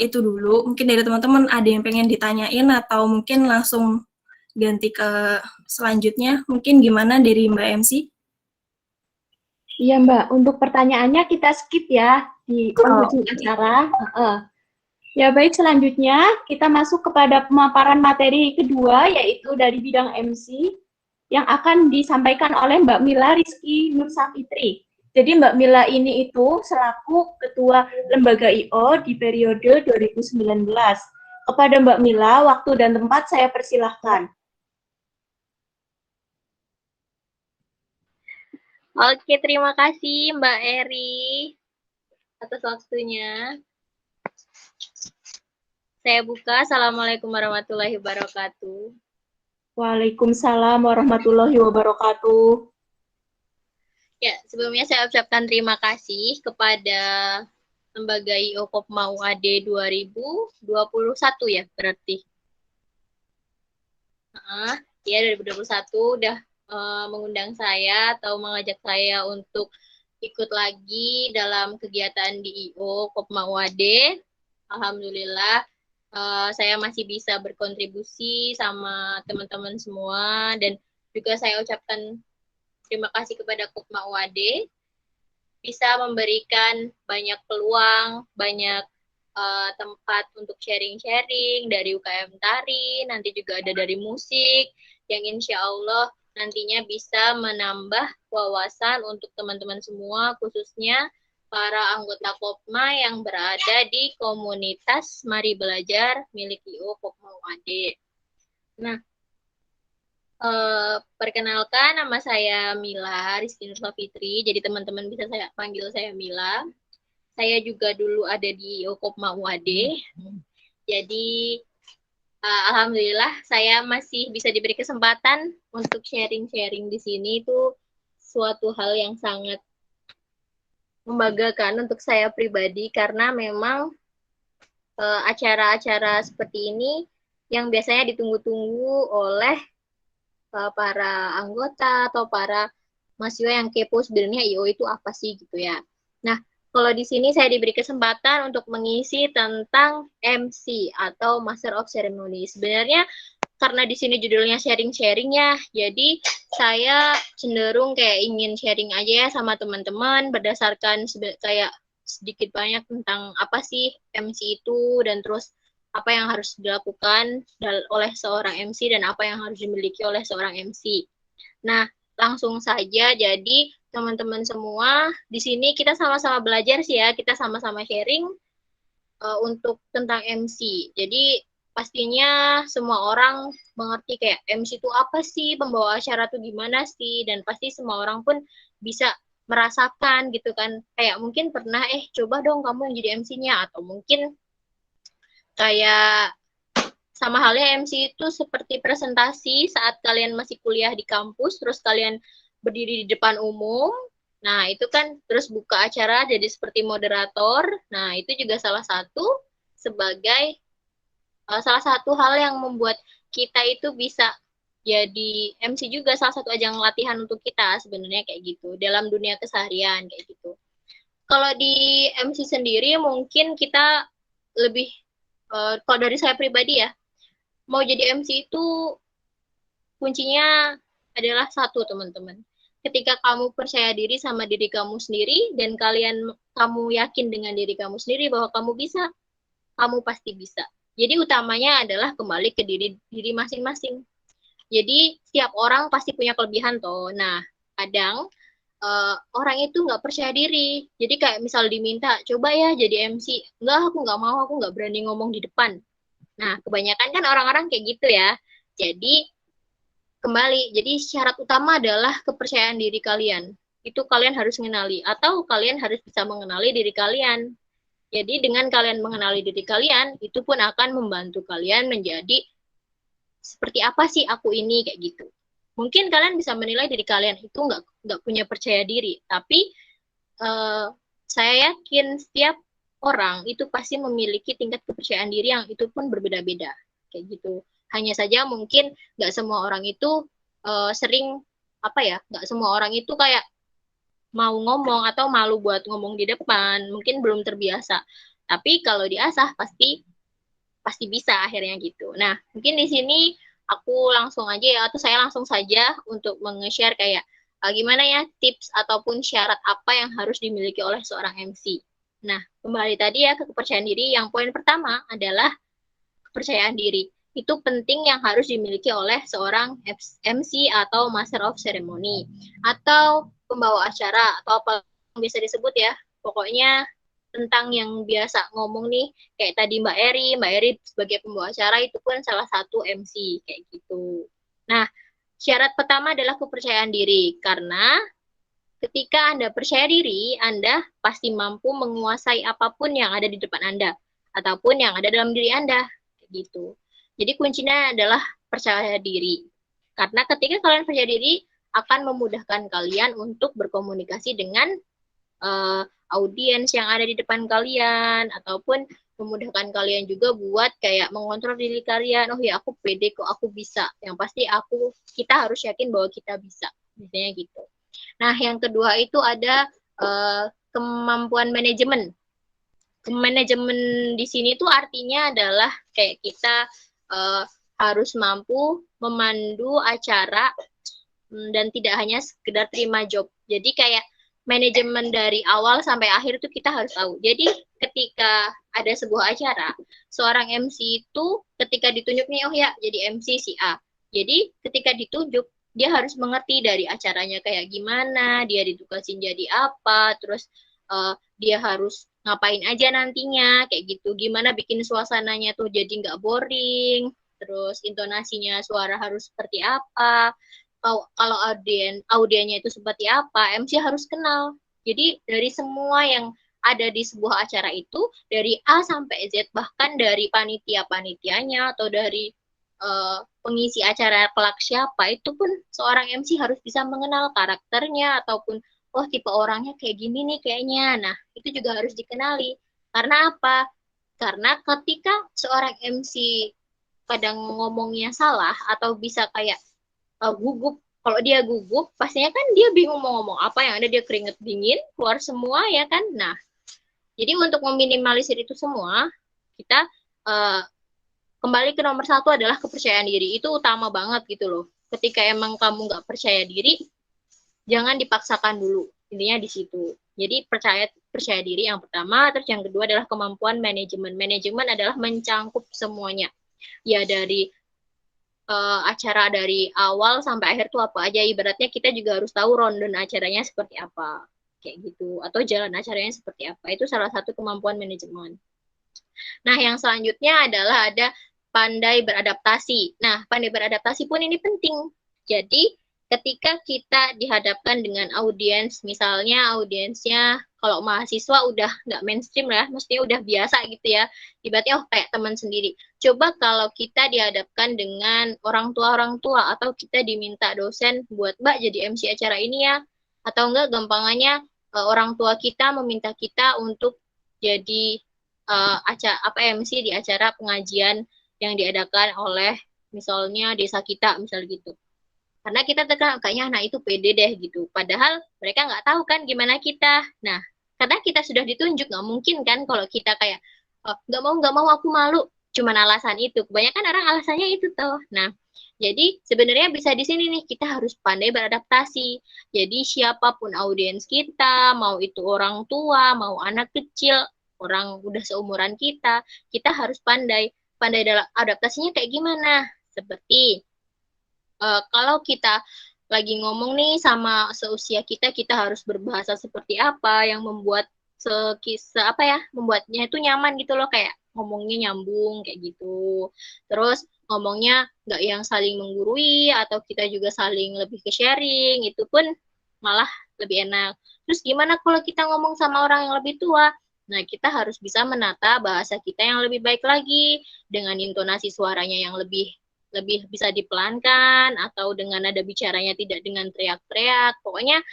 itu dulu. Mungkin dari teman-teman ada yang pengen ditanyain atau mungkin langsung ganti ke selanjutnya. Mungkin gimana dari Mbak MC? Iya Mbak, untuk pertanyaannya kita skip ya di penghujung acara. Ya baik, selanjutnya kita masuk kepada pemaparan materi kedua, yaitu dari bidang MC, yang akan disampaikan oleh Mbak Mila Rizky Nursafitri. Jadi Mbak Mila ini itu selaku Ketua Lembaga I.O. di periode 2019. Kepada Mbak Mila, waktu dan tempat saya persilahkan. Oke, terima kasih Mbak Eri atas waktunya. Saya buka. Assalamualaikum warahmatullahi wabarakatuh. Waalaikumsalam warahmatullahi wabarakatuh. Ya, sebelumnya saya ucapkan terima kasih kepada Lembaga IO Kopma UAD 2021 ya berarti. Ya 2021 udah mengundang saya atau mengajak saya untuk ikut lagi dalam kegiatan di IO Kopma UAD. Alhamdulillah saya masih bisa berkontribusi sama teman-teman semua, dan juga saya ucapkan terima kasih kepada Kopma UAD bisa memberikan banyak peluang, banyak tempat untuk sharing-sharing dari UKM tari, nanti juga ada dari musik, yang insya Allah nantinya bisa menambah wawasan untuk teman-teman semua, khususnya para anggota Kopma yang berada di komunitas Mari Belajar milik IO Kopma UAD. Nah, perkenalkan, nama saya Mila Rizky Nursula Fitri, jadi teman-teman bisa saya panggil saya Mila. Saya juga dulu ada di Kopma UAD. Jadi alhamdulillah saya masih bisa diberi kesempatan untuk sharing-sharing di sini, itu suatu hal yang sangat membanggakan untuk saya pribadi, karena memang acara-acara seperti ini yang biasanya ditunggu-tunggu oleh para anggota atau para mahasiswa yang kepo sebenarnya IO itu apa sih gitu ya. Nah, kalau di sini saya diberi kesempatan untuk mengisi tentang MC atau Master of Ceremony. Sebenarnya karena di sini judulnya sharing-sharing ya, jadi saya cenderung kayak ingin sharing aja ya sama teman-teman berdasarkan kayak sedikit banyak tentang apa sih MC itu, dan terus apa yang harus dilakukan oleh seorang MC dan apa yang harus dimiliki oleh seorang MC. Nah, langsung saja, jadi teman-teman semua di sini kita sama-sama belajar sih ya, kita sama-sama sharing untuk tentang MC. Jadi pastinya semua orang mengerti kayak MC itu apa sih, pembawa acara itu gimana sih, dan pasti semua orang pun bisa merasakan gitu kan, kayak mungkin pernah coba dong kamu yang jadi MC-nya, atau mungkin kayak sama halnya MC itu seperti presentasi saat kalian masih kuliah di kampus, terus kalian berdiri di depan umum, nah itu kan terus buka acara jadi seperti moderator, nah itu juga salah satu sebagai salah satu hal yang membuat kita itu bisa jadi MC juga, salah satu ajang latihan untuk kita sebenarnya kayak gitu, dalam dunia keseharian kayak gitu. Kalau di MC sendiri mungkin kita lebih, kalau dari saya pribadi ya, mau jadi MC itu kuncinya adalah satu teman-teman. Ketika kamu percaya diri sama diri kamu sendiri dan kamu yakin dengan diri kamu sendiri bahwa kamu bisa, kamu pasti bisa. Jadi utamanya adalah kembali ke diri masing-masing. Jadi setiap orang pasti punya kelebihan toh. Nah, kadang orang itu nggak percaya diri. Jadi kayak misal diminta, coba ya jadi MC. Enggak, aku nggak mau, aku nggak berani ngomong di depan. Nah, kebanyakan kan orang-orang kayak gitu ya. Jadi kembali, jadi syarat utama adalah kepercayaan diri kalian. Itu kalian harus mengenali, atau kalian harus bisa mengenali diri kalian. Jadi dengan kalian mengenali diri kalian, itu pun akan membantu kalian menjadi seperti apa sih aku ini, kayak gitu. Mungkin kalian bisa menilai diri kalian itu nggak punya percaya diri, tapi saya yakin setiap orang itu pasti memiliki tingkat kepercayaan diri yang itu pun berbeda-beda, kayak gitu. Hanya saja mungkin nggak semua orang itu sering nggak semua orang itu kayak mau ngomong atau malu buat ngomong di depan, mungkin belum terbiasa. Tapi kalau diasah pasti bisa akhirnya gitu. Nah, mungkin di sini aku langsung aja ya, atau saya langsung saja untuk meng-share kayak gimana ya tips ataupun syarat apa yang harus dimiliki oleh seorang MC. Nah, kembali tadi ya ke kepercayaan diri, yang poin pertama adalah kepercayaan diri. Itu penting yang harus dimiliki oleh seorang MC atau Master of Ceremony, atau pembawa acara, atau apa yang bisa disebut ya. Pokoknya tentang yang biasa ngomong nih, kayak tadi Mbak Eri sebagai pembawa acara itu pun salah satu MC, kayak gitu. Nah, syarat pertama adalah kepercayaan diri, karena ketika Anda percaya diri, Anda pasti mampu menguasai apapun yang ada di depan Anda, ataupun yang ada dalam diri Anda, gitu. Jadi kuncinya adalah percaya diri. Karena ketika kalian percaya diri, akan memudahkan kalian untuk berkomunikasi dengan audiens yang ada di depan kalian, ataupun memudahkan kalian juga buat kayak mengontrol diri kalian. Oh ya, aku pede kok, aku bisa. Yang pasti kita harus yakin bahwa kita bisa. Misalnya gitu. Nah, yang kedua itu ada kemampuan manajemen. Manajemen di sini tuh artinya adalah kayak kita harus mampu memandu acara dan tidak hanya sekedar terima job. Jadi kayak manajemen dari awal sampai akhir itu kita harus tahu. Jadi ketika ada sebuah acara, seorang MC itu ketika ditunjuk nih, oh ya jadi MC si A. Jadi ketika ditunjuk, dia harus mengerti dari acaranya kayak gimana, dia ditugasin jadi apa, terus dia harus ngapain aja nantinya, kayak gitu. Gimana bikin suasananya tuh jadi nggak boring, terus intonasinya suara harus seperti apa, kalau audiennya itu seperti apa, MC harus kenal. Jadi dari semua yang ada di sebuah acara itu, dari A sampai Z, bahkan dari panitia-panitianya atau dari pengisi acara kelak siapa, itu pun seorang MC harus bisa mengenal karakternya ataupun oh tipe orangnya kayak gini nih kayaknya. Nah, itu juga harus dikenali. Karena apa? Karena ketika seorang MC kadang ngomongnya salah atau bisa kayak gugup. Kalau dia gugup, pastinya kan dia bingung mau ngomong apa, yang ada dia keringet dingin, keluar semua ya kan. Nah, jadi untuk meminimalisir itu semua, kita kembali ke nomor satu adalah kepercayaan diri. Itu utama banget gitu loh. Ketika emang kamu nggak percaya diri, jangan dipaksakan dulu. Intinya di situ. Jadi percaya diri yang pertama, terus yang kedua adalah kemampuan manajemen. Manajemen adalah mencangkup semuanya. Ya dari acara dari awal sampai akhir tuh apa aja, ibaratnya kita juga harus tahu rundown acaranya seperti apa kayak gitu, atau jalan acaranya seperti apa. Itu salah satu kemampuan manajemen. Nah, yang selanjutnya adalah ada pandai beradaptasi. Nah, pandai beradaptasi pun ini penting. Jadi ketika kita dihadapkan dengan audiens, misalnya audiensnya kalau mahasiswa udah nggak mainstream lah, mestinya udah biasa gitu ya, ibaratnya oh kayak teman sendiri. Coba kalau kita dihadapkan dengan orang tua atau kita diminta dosen buat Mbak jadi MC acara ini ya, atau enggak gampangannya orang tua kita meminta kita untuk jadi MC di acara pengajian yang diadakan oleh misalnya desa kita, misal gitu. Karena kita terkenal kayaknya anak itu pede deh gitu. Padahal mereka nggak tahu kan gimana kita. Nah, karena kita sudah ditunjuk, nggak mungkin kan kalau kita kayak nggak mau aku malu. Cuman alasan itu. Kebanyakan orang alasannya itu tuh. Nah, jadi sebenarnya bisa di sini nih kita harus pandai beradaptasi. Jadi siapapun audiens kita, mau itu orang tua, mau anak kecil, orang udah seumuran kita harus pandai. Pandai dalam adaptasinya kayak gimana? Seperti kalau kita lagi ngomong nih sama seusia kita harus berbahasa seperti apa yang membuat membuatnya itu nyaman gitu loh, kayak ngomongnya nyambung kayak gitu. Terus ngomongnya nggak yang saling menggurui atau kita juga saling lebih ke sharing, itu pun malah lebih enak. Terus gimana kalau kita ngomong sama orang yang lebih tua? Nah, kita harus bisa menata bahasa kita yang lebih baik lagi dengan intonasi suaranya yang lebih bisa dipelankan atau dengan nada bicaranya tidak dengan teriak-teriak. Pokoknya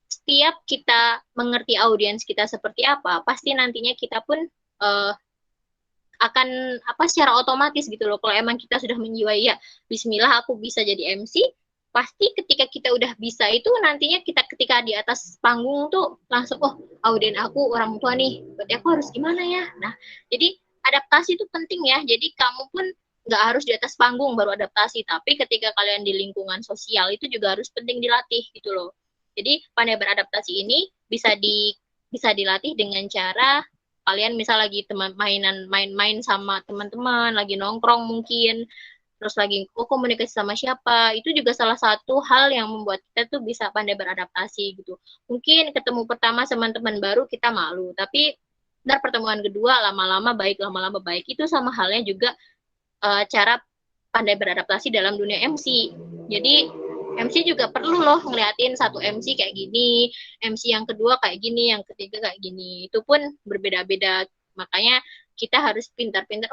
setiap kita mengerti audiens kita seperti apa, pasti nantinya kita pun akan secara otomatis gitu loh. Kalau emang kita sudah menjiwai ya bismillah aku bisa jadi MC, pasti ketika kita udah bisa itu nantinya kita ketika di atas panggung tuh langsung audien aku orang tua nih, berarti aku harus gimana ya. Nah, jadi adaptasi itu penting ya. Jadi kamu pun nggak harus di atas panggung baru adaptasi, tapi ketika kalian di lingkungan sosial itu juga harus penting dilatih gitu loh. Jadi pandai beradaptasi ini bisa dilatih dengan cara kalian misal lagi main-main sama teman-teman, lagi nongkrong mungkin, terus lagi komunikasi sama siapa, itu juga salah satu hal yang membuat kita tuh bisa pandai beradaptasi gitu. Mungkin ketemu pertama sama teman baru kita malu, tapi ntar pertemuan kedua lama-lama baik, itu sama halnya juga cara pandai beradaptasi dalam dunia MC. Jadi MC juga perlu loh ngeliatin satu MC kayak gini, MC yang kedua kayak gini, yang ketiga kayak gini. Itu pun berbeda-beda. Makanya kita harus pintar-pintar,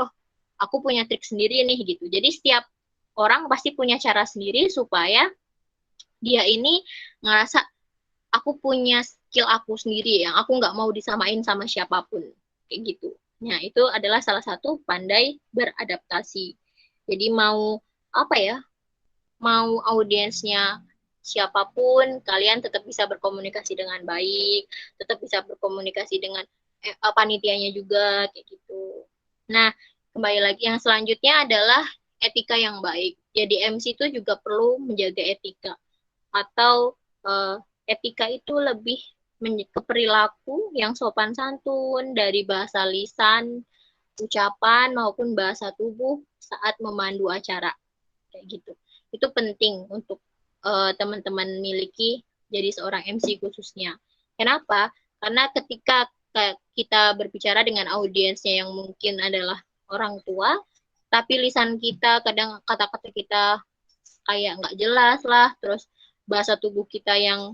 aku punya trik sendiri nih gitu. Jadi setiap orang pasti punya cara sendiri supaya dia ini ngerasa aku punya skill aku sendiri yang aku nggak mau disamain sama siapapun kayak gitu. Nah, itu adalah salah satu pandai beradaptasi. Jadi mau apa ya? Mau audiensnya siapapun, kalian tetap bisa berkomunikasi dengan baik, tetap bisa berkomunikasi dengan panitianya juga kayak gitu. Nah, kembali lagi yang selanjutnya adalah etika yang baik. Jadi MC itu juga perlu menjaga etika atau etika itu lebih ke perilaku yang sopan santun dari bahasa lisan, ucapan maupun bahasa tubuh saat memandu acara kayak gitu. Itu penting untuk teman-teman miliki jadi seorang MC khususnya. Kenapa? Karena ketika kita berbicara dengan audiensnya yang mungkin adalah orang tua, tapi lisan kita kadang kata-kata kita kayak nggak jelas lah, terus bahasa tubuh kita yang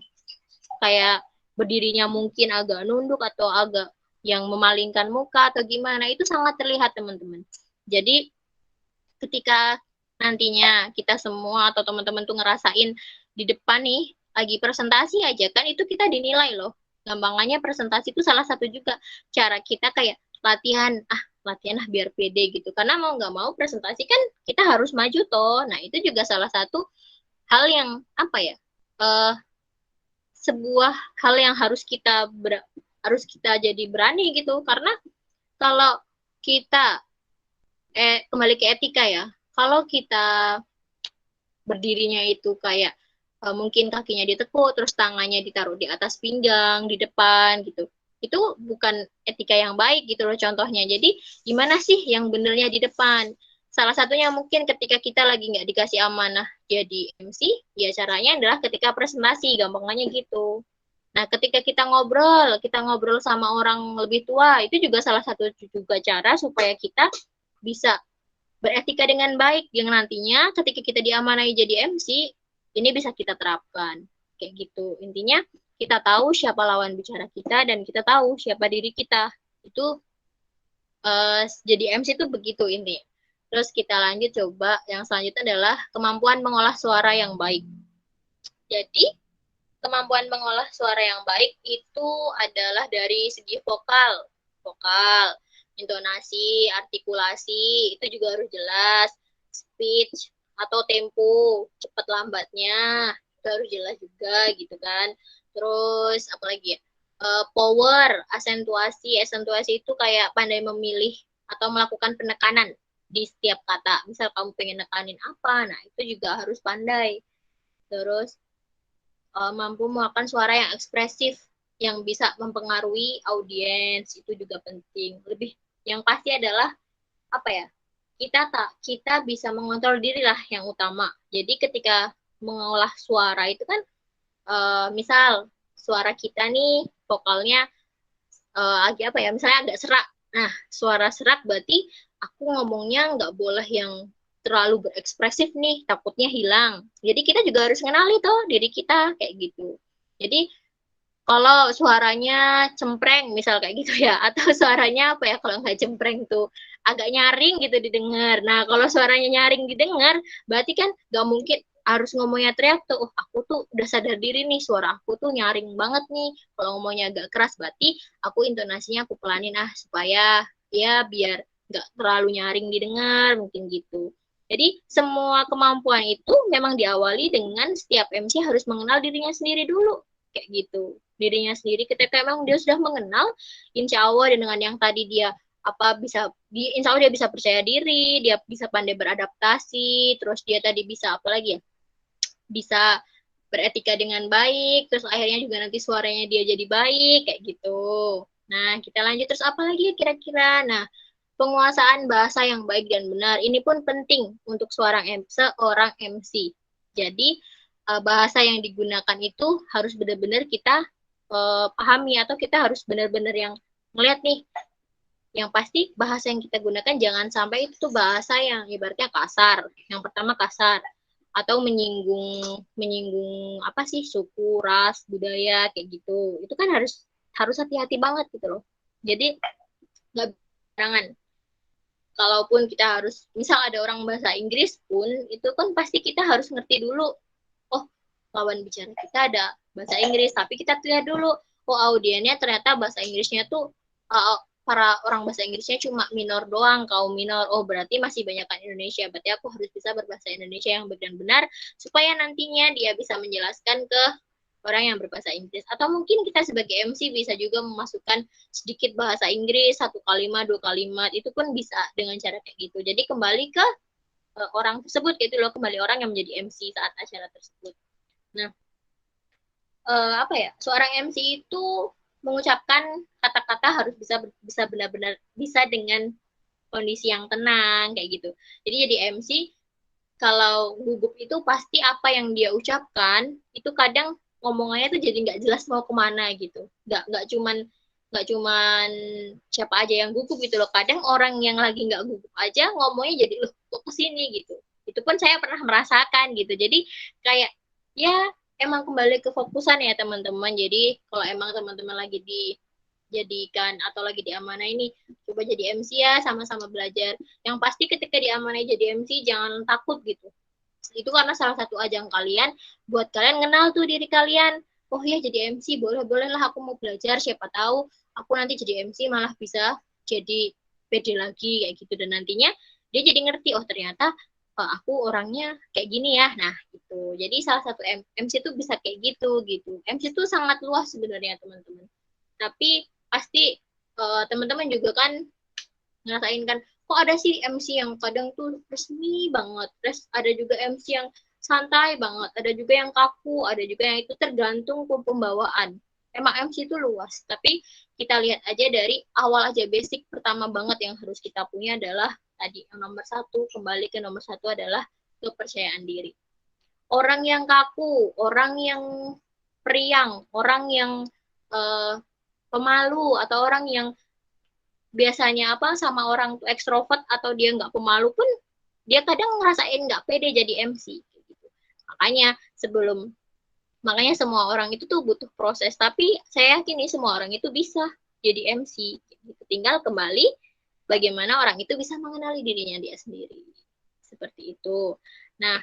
kayak berdirinya mungkin agak nunduk atau agak yang memalingkan muka atau gimana, itu sangat terlihat teman-teman. Jadi ketika nantinya kita semua atau teman-teman tuh ngerasain di depan nih lagi presentasi aja kan itu kita dinilai loh. Gampangannya presentasi itu salah satu juga cara kita kayak latihan biar pede gitu. Karena mau nggak mau presentasi kan kita harus maju toh. Nah, itu juga salah satu hal yang apa ya? Sebuah hal yang harus kita jadi berani gitu. Karena kalau kita kembali ke etika ya. Kalau kita berdirinya itu kayak mungkin kakinya ditekuk, terus tangannya ditaruh di atas pinggang, di depan gitu. Itu bukan etika yang baik gitu loh contohnya. Jadi gimana sih yang benernya di depan? Salah satunya mungkin ketika kita lagi nggak dikasih amanah jadi MC, ya caranya adalah ketika presentasi, gampangnya gitu. Nah, ketika kita ngobrol sama orang lebih tua, itu juga salah satu juga cara supaya kita bisa beretika dengan baik yang nantinya ketika kita diamanai jadi MC ini bisa kita terapkan kayak gitu. Intinya kita tahu siapa lawan bicara kita dan kita tahu siapa diri kita. Itu jadi MC itu begitu ini. Terus kita lanjut coba yang selanjutnya adalah kemampuan mengolah suara yang baik. Jadi kemampuan mengolah suara yang baik itu adalah dari segi vokal, intonasi, artikulasi, itu juga harus jelas. Speech atau tempo, cepat lambatnya, itu harus jelas juga gitu kan. Terus, apalagi ya? Power, asentuasi itu kayak pandai memilih atau melakukan penekanan di setiap kata. Misal kamu pengen nekanin apa, nah itu juga harus pandai. Terus, mampu mengeluarkan suara yang ekspresif, yang bisa mempengaruhi audiens, itu juga penting. Lebih yang pasti adalah apa ya? Kita bisa mengontrol diri lah yang utama. Jadi ketika mengolah suara itu kan misal suara kita nih vokalnya agak apa ya? Misalnya agak serak. Nah, suara serak berarti aku ngomongnya nggak boleh yang terlalu berekspresif nih, takutnya hilang. Jadi kita juga harus kenali tuh diri kita kayak gitu. Jadi kalau suaranya cempreng misal kayak gitu ya, atau suaranya apa ya kalau nggak cempreng tuh agak nyaring gitu didengar. Nah kalau suaranya nyaring didengar, berarti kan nggak mungkin harus ngomongnya teriak tuh. Oh, aku tuh udah sadar diri nih suara aku tuh nyaring banget nih. Kalau ngomongnya agak keras, berarti aku intonasinya aku pelanin supaya ya biar nggak terlalu nyaring didengar mungkin gitu. Jadi semua kemampuan itu memang diawali dengan setiap MC harus mengenal dirinya sendiri dulu kayak gitu. Dirinya sendiri ketika memang dia sudah mengenal, insya Allah dan dengan yang tadi dia insya Allah dia bisa percaya diri, dia bisa pandai beradaptasi, terus dia tadi bisa apa lagi ya, bisa beretika dengan baik, terus akhirnya juga nanti suaranya dia jadi baik kayak gitu. Nah kita lanjut terus apa lagi ya kira-kira. Nah penguasaan bahasa yang baik dan benar ini pun penting untuk seorang MC. Jadi bahasa yang digunakan itu harus benar-benar kita pahami atau kita harus benar-benar yang ngeliat nih. Yang pasti bahasa yang kita gunakan jangan sampai itu tuh bahasa yang ibaratnya kasar. Yang pertama kasar atau menyinggung apa sih suku, ras, budaya kayak gitu. Itu kan harus hati-hati banget gitu loh. Jadi nggak barangan. Kalaupun kita harus, misal ada orang bahasa Inggris pun, itu kan pasti kita harus ngerti dulu, oh lawan bicara kita ada bahasa Inggris, tapi kita lihat dulu, oh audiennya ternyata bahasa Inggrisnya tuh para orang bahasa Inggrisnya cuma minor doang, kaum minor. Oh, berarti masih banyak kan Indonesia. Berarti aku harus bisa berbahasa Indonesia yang benar-benar supaya nantinya dia bisa menjelaskan ke orang yang berbahasa Inggris. Atau mungkin kita sebagai MC bisa juga memasukkan sedikit bahasa Inggris, 1 kalimat, 2 kalimat. Itu pun bisa dengan cara kayak gitu. Jadi kembali ke orang tersebut gitu loh, kembali orang yang menjadi MC saat acara tersebut. Nah, apa ya? Seorang MC itu mengucapkan kata-kata harus bisa benar-benar bisa dengan kondisi yang tenang kayak gitu. Jadi jadi MC kalau gugup itu pasti apa yang dia ucapkan itu kadang ngomongannya tuh jadi nggak jelas mau kemana gitu. Nggak cuman siapa aja yang gugup gitu loh. Kadang orang yang lagi nggak gugup aja ngomongnya jadi loh kok kesini gitu. Itu pun saya pernah merasakan gitu. Jadi kayak ya emang kembali ke fokusan ya teman-teman. Jadi kalau emang teman-teman lagi dijadikan atau lagi diamanah ini, coba jadi MC ya, sama-sama belajar. Yang pasti ketika diamanah jadi MC jangan takut gitu. Itu karena salah satu ajang kalian buat kalian kenal tuh diri kalian. Oh ya jadi MC, boleh lah aku mau belajar. Siapa tahu aku nanti jadi MC malah bisa jadi pede lagi kayak gitu. Dan nantinya dia jadi ngerti, oh ternyata aku orangnya kayak gini ya. Nah, gitu. Jadi salah satu MC itu bisa kayak gitu. MC itu sangat luas sebenarnya, teman-teman. Tapi pasti teman-teman juga kan ngerasain kan, kok ada sih MC yang kadang tuh resmi banget. Terus ada juga MC yang santai banget, ada juga yang kaku, ada juga yang itu tergantung pembawaan. Emang MC itu luas, tapi kita lihat aja dari awal aja, basic pertama banget yang harus kita punya adalah tadi yang nomor 1, kembali ke nomor 1 adalah kepercayaan diri. Orang yang kaku, orang yang periang, orang yang pemalu, atau orang yang biasanya sama orang tuh ekstrovert atau dia nggak pemalu pun dia kadang ngerasain nggak pede jadi MC gitu. Makanya semua orang itu tuh butuh proses, tapi saya yakin nih semua orang itu bisa jadi MC gitu. Tinggal kembali bagaimana orang itu bisa mengenali dirinya dia sendiri seperti itu. Nah,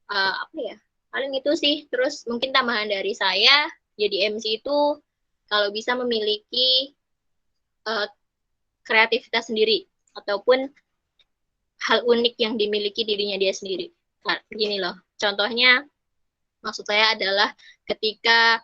apa ya, paling itu sih. Terus mungkin tambahan dari saya, jadi MC itu kalau bisa memiliki kreativitas sendiri ataupun hal unik yang dimiliki dirinya dia sendiri. Nah, begini loh, contohnya maksud saya adalah ketika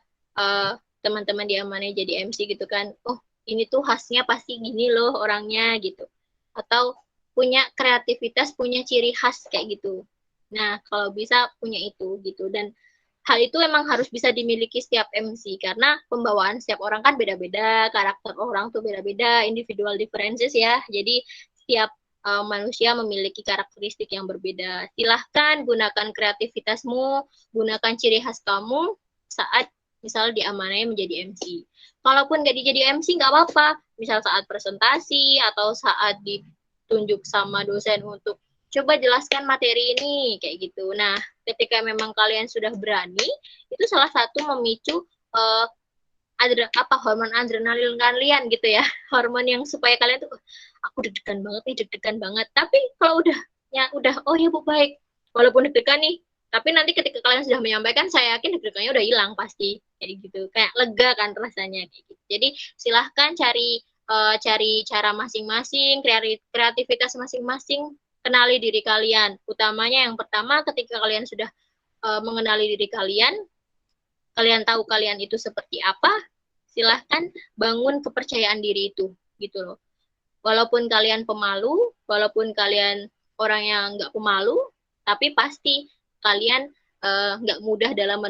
teman-teman diamanai jadi MC gitu kan, oh ini tuh khasnya pasti gini loh orangnya gitu, atau punya kreativitas, punya ciri khas kayak gitu. Nah, kalau bisa punya itu gitu. Dan hal itu emang harus bisa dimiliki setiap MC karena pembawaan setiap orang kan beda-beda, karakter orang tuh beda-beda, individual differences ya. Jadi setiap manusia memiliki karakteristik yang berbeda. Silahkan gunakan kreativitasmu, gunakan ciri khas kamu saat misal diamanai menjadi MC. Kalaupun nggak jadi MC nggak apa-apa, misal saat presentasi atau saat ditunjuk sama dosen untuk coba jelaskan materi ini kayak gitu. Nah, ketika memang kalian sudah berani, itu salah satu memicu hormon adrenalin kalian gitu ya, hormon yang supaya kalian tuh aku deg-degan banget. Tapi kalau udah oh ya Bu baik, walaupun deg-degan nih, tapi nanti ketika kalian sudah menyampaikan, saya yakin deg-degannya udah hilang pasti kayak gitu, kayak lega kan rasanya kayak gitu. Jadi silahkan cari cara masing-masing, kreativitas masing-masing. Kenali diri kalian. Utamanya yang pertama ketika kalian sudah mengenali diri kalian tahu kalian itu seperti apa, silahkan bangun kepercayaan diri itu, gitu loh. Walaupun kalian pemalu, walaupun kalian orang yang nggak pemalu, tapi pasti kalian nggak mudah dalam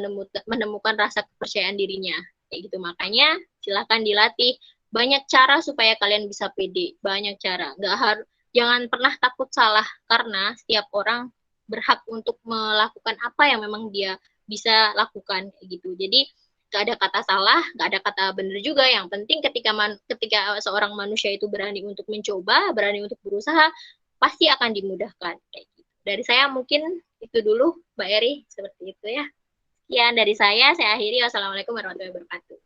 menemukan rasa kepercayaan dirinya. Kayak gitu. Makanya silahkan dilatih. Banyak cara supaya kalian bisa pede. Banyak cara. Jangan pernah takut salah, karena setiap orang berhak untuk melakukan apa yang memang dia bisa lakukan kayak gitu. Jadi gak ada kata salah, gak ada kata benar juga. Yang penting ketika seorang manusia itu berani untuk mencoba, berani untuk berusaha, pasti akan dimudahkan kayak gitu. Dari saya mungkin itu dulu, Mbak Eri, seperti itu ya. Sekian dari saya akhiri. Wassalamualaikum warahmatullahi wabarakatuh.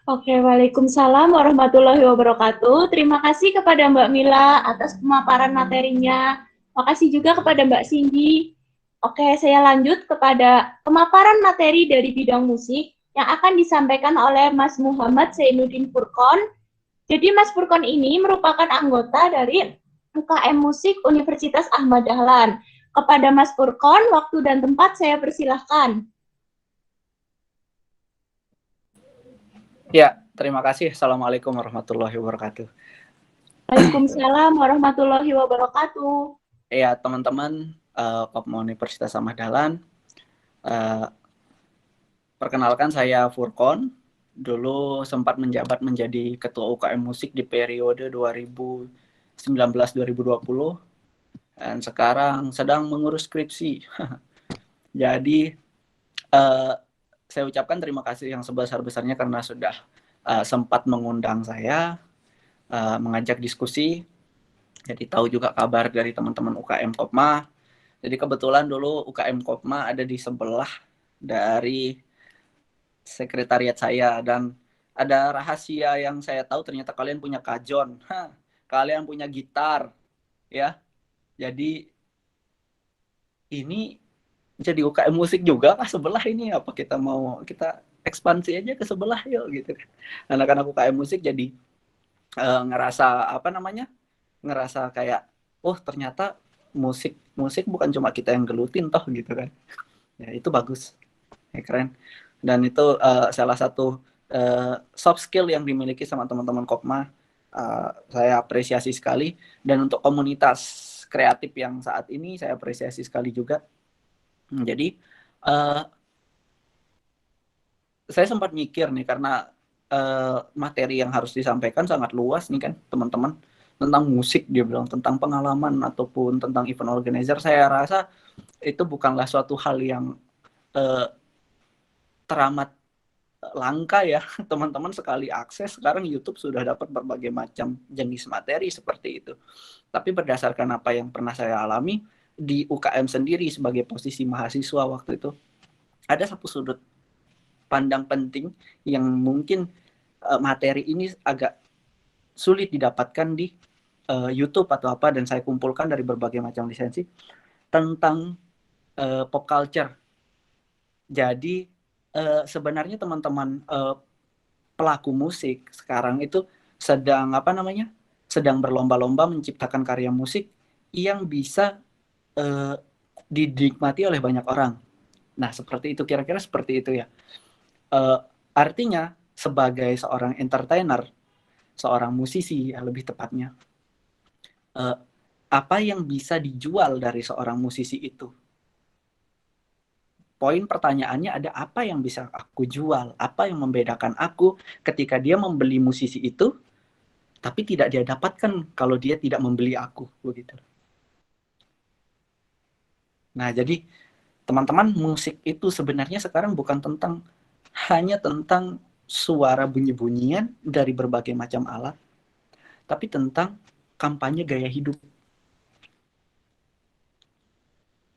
Oke, waalaikumsalam warahmatullahi wabarakatuh. Terima kasih kepada Mbak Mila atas pemaparan materinya. Makasih juga kepada Mbak Cindy. Oke, saya lanjut kepada pemaparan materi dari bidang musik. yang akan disampaikan oleh Mas Muhammad Zainuddin Furqon. Jadi Mas Furqon ini merupakan anggota dari UKM Musik Universitas Ahmad Dahlan. Kepada Mas Furqon, waktu dan tempat saya persilahkan. Ya, terima kasih. Assalamualaikum warahmatullahi wabarakatuh. Waalaikumsalam warahmatullahi wabarakatuh. Ya, teman-teman Kopma Universitas Ahmad Dahlan. Perkenalkan saya Furqon. Dulu sempat menjabat menjadi Ketua UKM Musik di periode 2019-2020. Dan sekarang sedang mengurus skripsi. Jadi, saya ucapkan terima kasih yang sebesar-besarnya karena sudah sempat mengundang saya, mengajak diskusi. Jadi tahu juga kabar dari teman-teman UKM Kopma. Jadi kebetulan dulu UKM Kopma ada di sebelah dari sekretariat saya, dan ada rahasia yang saya tahu, ternyata kalian punya kajon, kalian punya gitar, ya. Jadi ini jadi UKM musik juga kah sebelah ini? Apa kita mau kita ekspansi aja ke sebelah yuk gitu kan? Anak-anak UKM musik jadi ngerasa ngerasa kayak, oh ternyata musik bukan cuma kita yang gelutin toh gitu kan. Ya itu bagus, ya, keren. Dan itu salah satu soft skill yang dimiliki sama teman-teman Kopma. Saya apresiasi sekali. Dan untuk komunitas kreatif yang saat ini saya apresiasi sekali juga. Jadi saya sempat mikir nih, karena materi yang harus disampaikan sangat luas nih kan teman-teman, tentang musik, dia bilang tentang pengalaman ataupun tentang event organizer. Saya rasa itu bukanlah suatu hal yang teramat langka ya teman-teman. Sekali akses sekarang YouTube sudah dapat berbagai macam jenis materi seperti itu. Tapi berdasarkan apa yang pernah saya alami di UKM sendiri sebagai posisi mahasiswa waktu itu, ada satu sudut pandang penting yang mungkin materi ini agak sulit didapatkan di YouTube atau apa, dan saya kumpulkan dari berbagai macam lisensi tentang pop culture. Jadi sebenarnya teman-teman pelaku musik sekarang itu sedang sedang berlomba-lomba menciptakan karya musik yang bisa dinikmati oleh banyak orang. Nah, seperti itu, kira-kira seperti itu ya. Artinya sebagai seorang entertainer, seorang musisi ya lebih tepatnya, apa yang bisa dijual dari seorang musisi itu? Poin pertanyaannya ada, apa yang bisa aku jual? Apa yang membedakan aku ketika dia membeli musisi itu, tapi tidak dia dapatkan kalau dia tidak membeli aku, begitu. Nah, jadi teman-teman, musik itu sebenarnya sekarang bukan hanya tentang suara bunyi-bunyian dari berbagai macam alat, tapi tentang kampanye gaya hidup.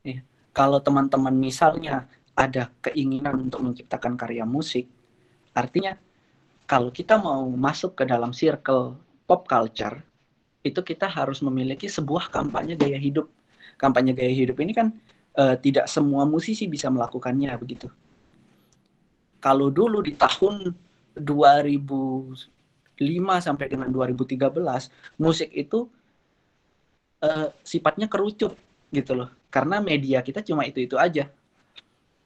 Ya. Kalau teman-teman misalnya ada keinginan untuk menciptakan karya musik, artinya kalau kita mau masuk ke dalam circle pop culture, itu kita harus memiliki sebuah kampanye gaya hidup. Kampanye gaya hidup ini kan tidak semua musisi bisa melakukannya begitu. Kalau dulu di tahun 2005 sampai dengan 2013, musik itu sifatnya kerucut gitu loh. Karena media kita cuma itu-itu aja.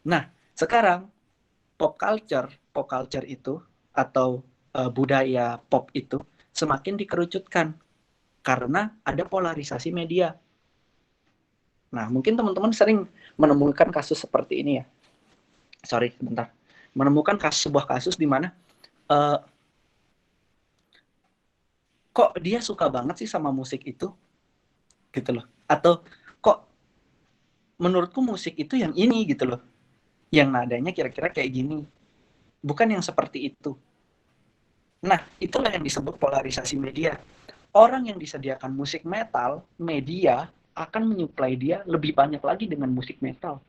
Nah, sekarang pop culture itu atau budaya pop itu semakin dikerucutkan karena ada polarisasi media. Nah, mungkin teman-teman sering menemukan kasus seperti ini ya. Sorry, sebentar. Menemukan sebuah kasus di mana kok dia suka banget sih sama musik itu, gitu loh. Atau kok menurutku musik itu yang ini gitu loh, yang nadanya kira-kira kayak gini, bukan yang seperti itu. Nah, itulah yang disebut polarisasi media. Orang yang disediakan musik metal, media akan menyuplai dia lebih banyak lagi dengan musik metal.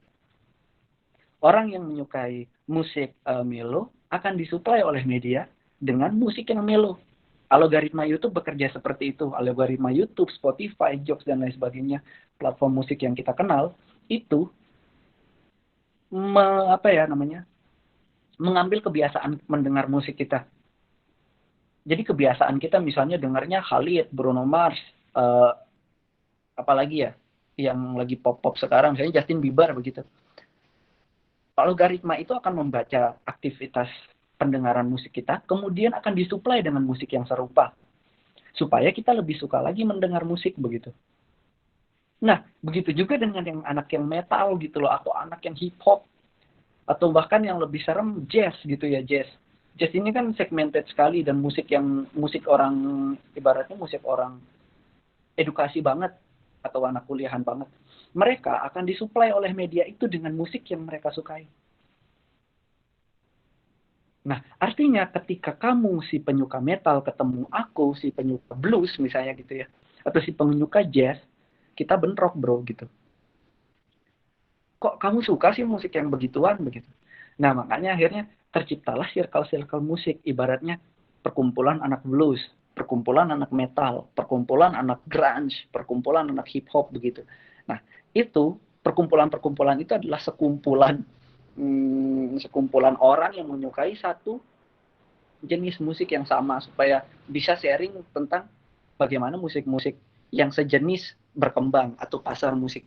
Orang yang menyukai musik melo akan disuplai oleh media dengan musik yang melo. Algoritma YouTube bekerja seperti itu. Algoritma YouTube, Spotify, Joox, dan lain sebagainya, platform musik yang kita kenal, itu mengambil kebiasaan mendengar musik kita. Jadi kebiasaan kita misalnya dengarnya Khalid, Bruno Mars, apalagi ya yang lagi pop-pop sekarang, misalnya Justin Bieber begitu. Algoritma itu akan membaca aktivitas pendengaran musik kita, kemudian akan disuplai dengan musik yang serupa. Supaya kita lebih suka lagi mendengar musik begitu. Nah, begitu juga dengan yang anak yang metal gitu loh, atau anak yang hip hop, atau bahkan yang lebih serem jazz gitu ya, jazz. Jazz ini kan segmented sekali dan musik orang, ibaratnya musik orang edukasi banget atau anak kuliahan banget. Mereka akan disuplai oleh media itu dengan musik yang mereka sukai. Nah, artinya ketika kamu si penyuka metal ketemu aku si penyuka blues misalnya gitu ya, atau si penyuka jazz, kita bentrok bro gitu. Kok kamu suka sih musik yang begituan begitu? Nah, makanya akhirnya terciptalah circle-circle musik, ibaratnya perkumpulan anak blues, perkumpulan anak metal, perkumpulan anak grunge, perkumpulan anak hip hop begitu. Nah, itu perkumpulan-perkumpulan itu adalah sekumpulan orang yang menyukai satu jenis musik yang sama supaya bisa sharing tentang bagaimana musik-musik yang sejenis berkembang atau pasar musik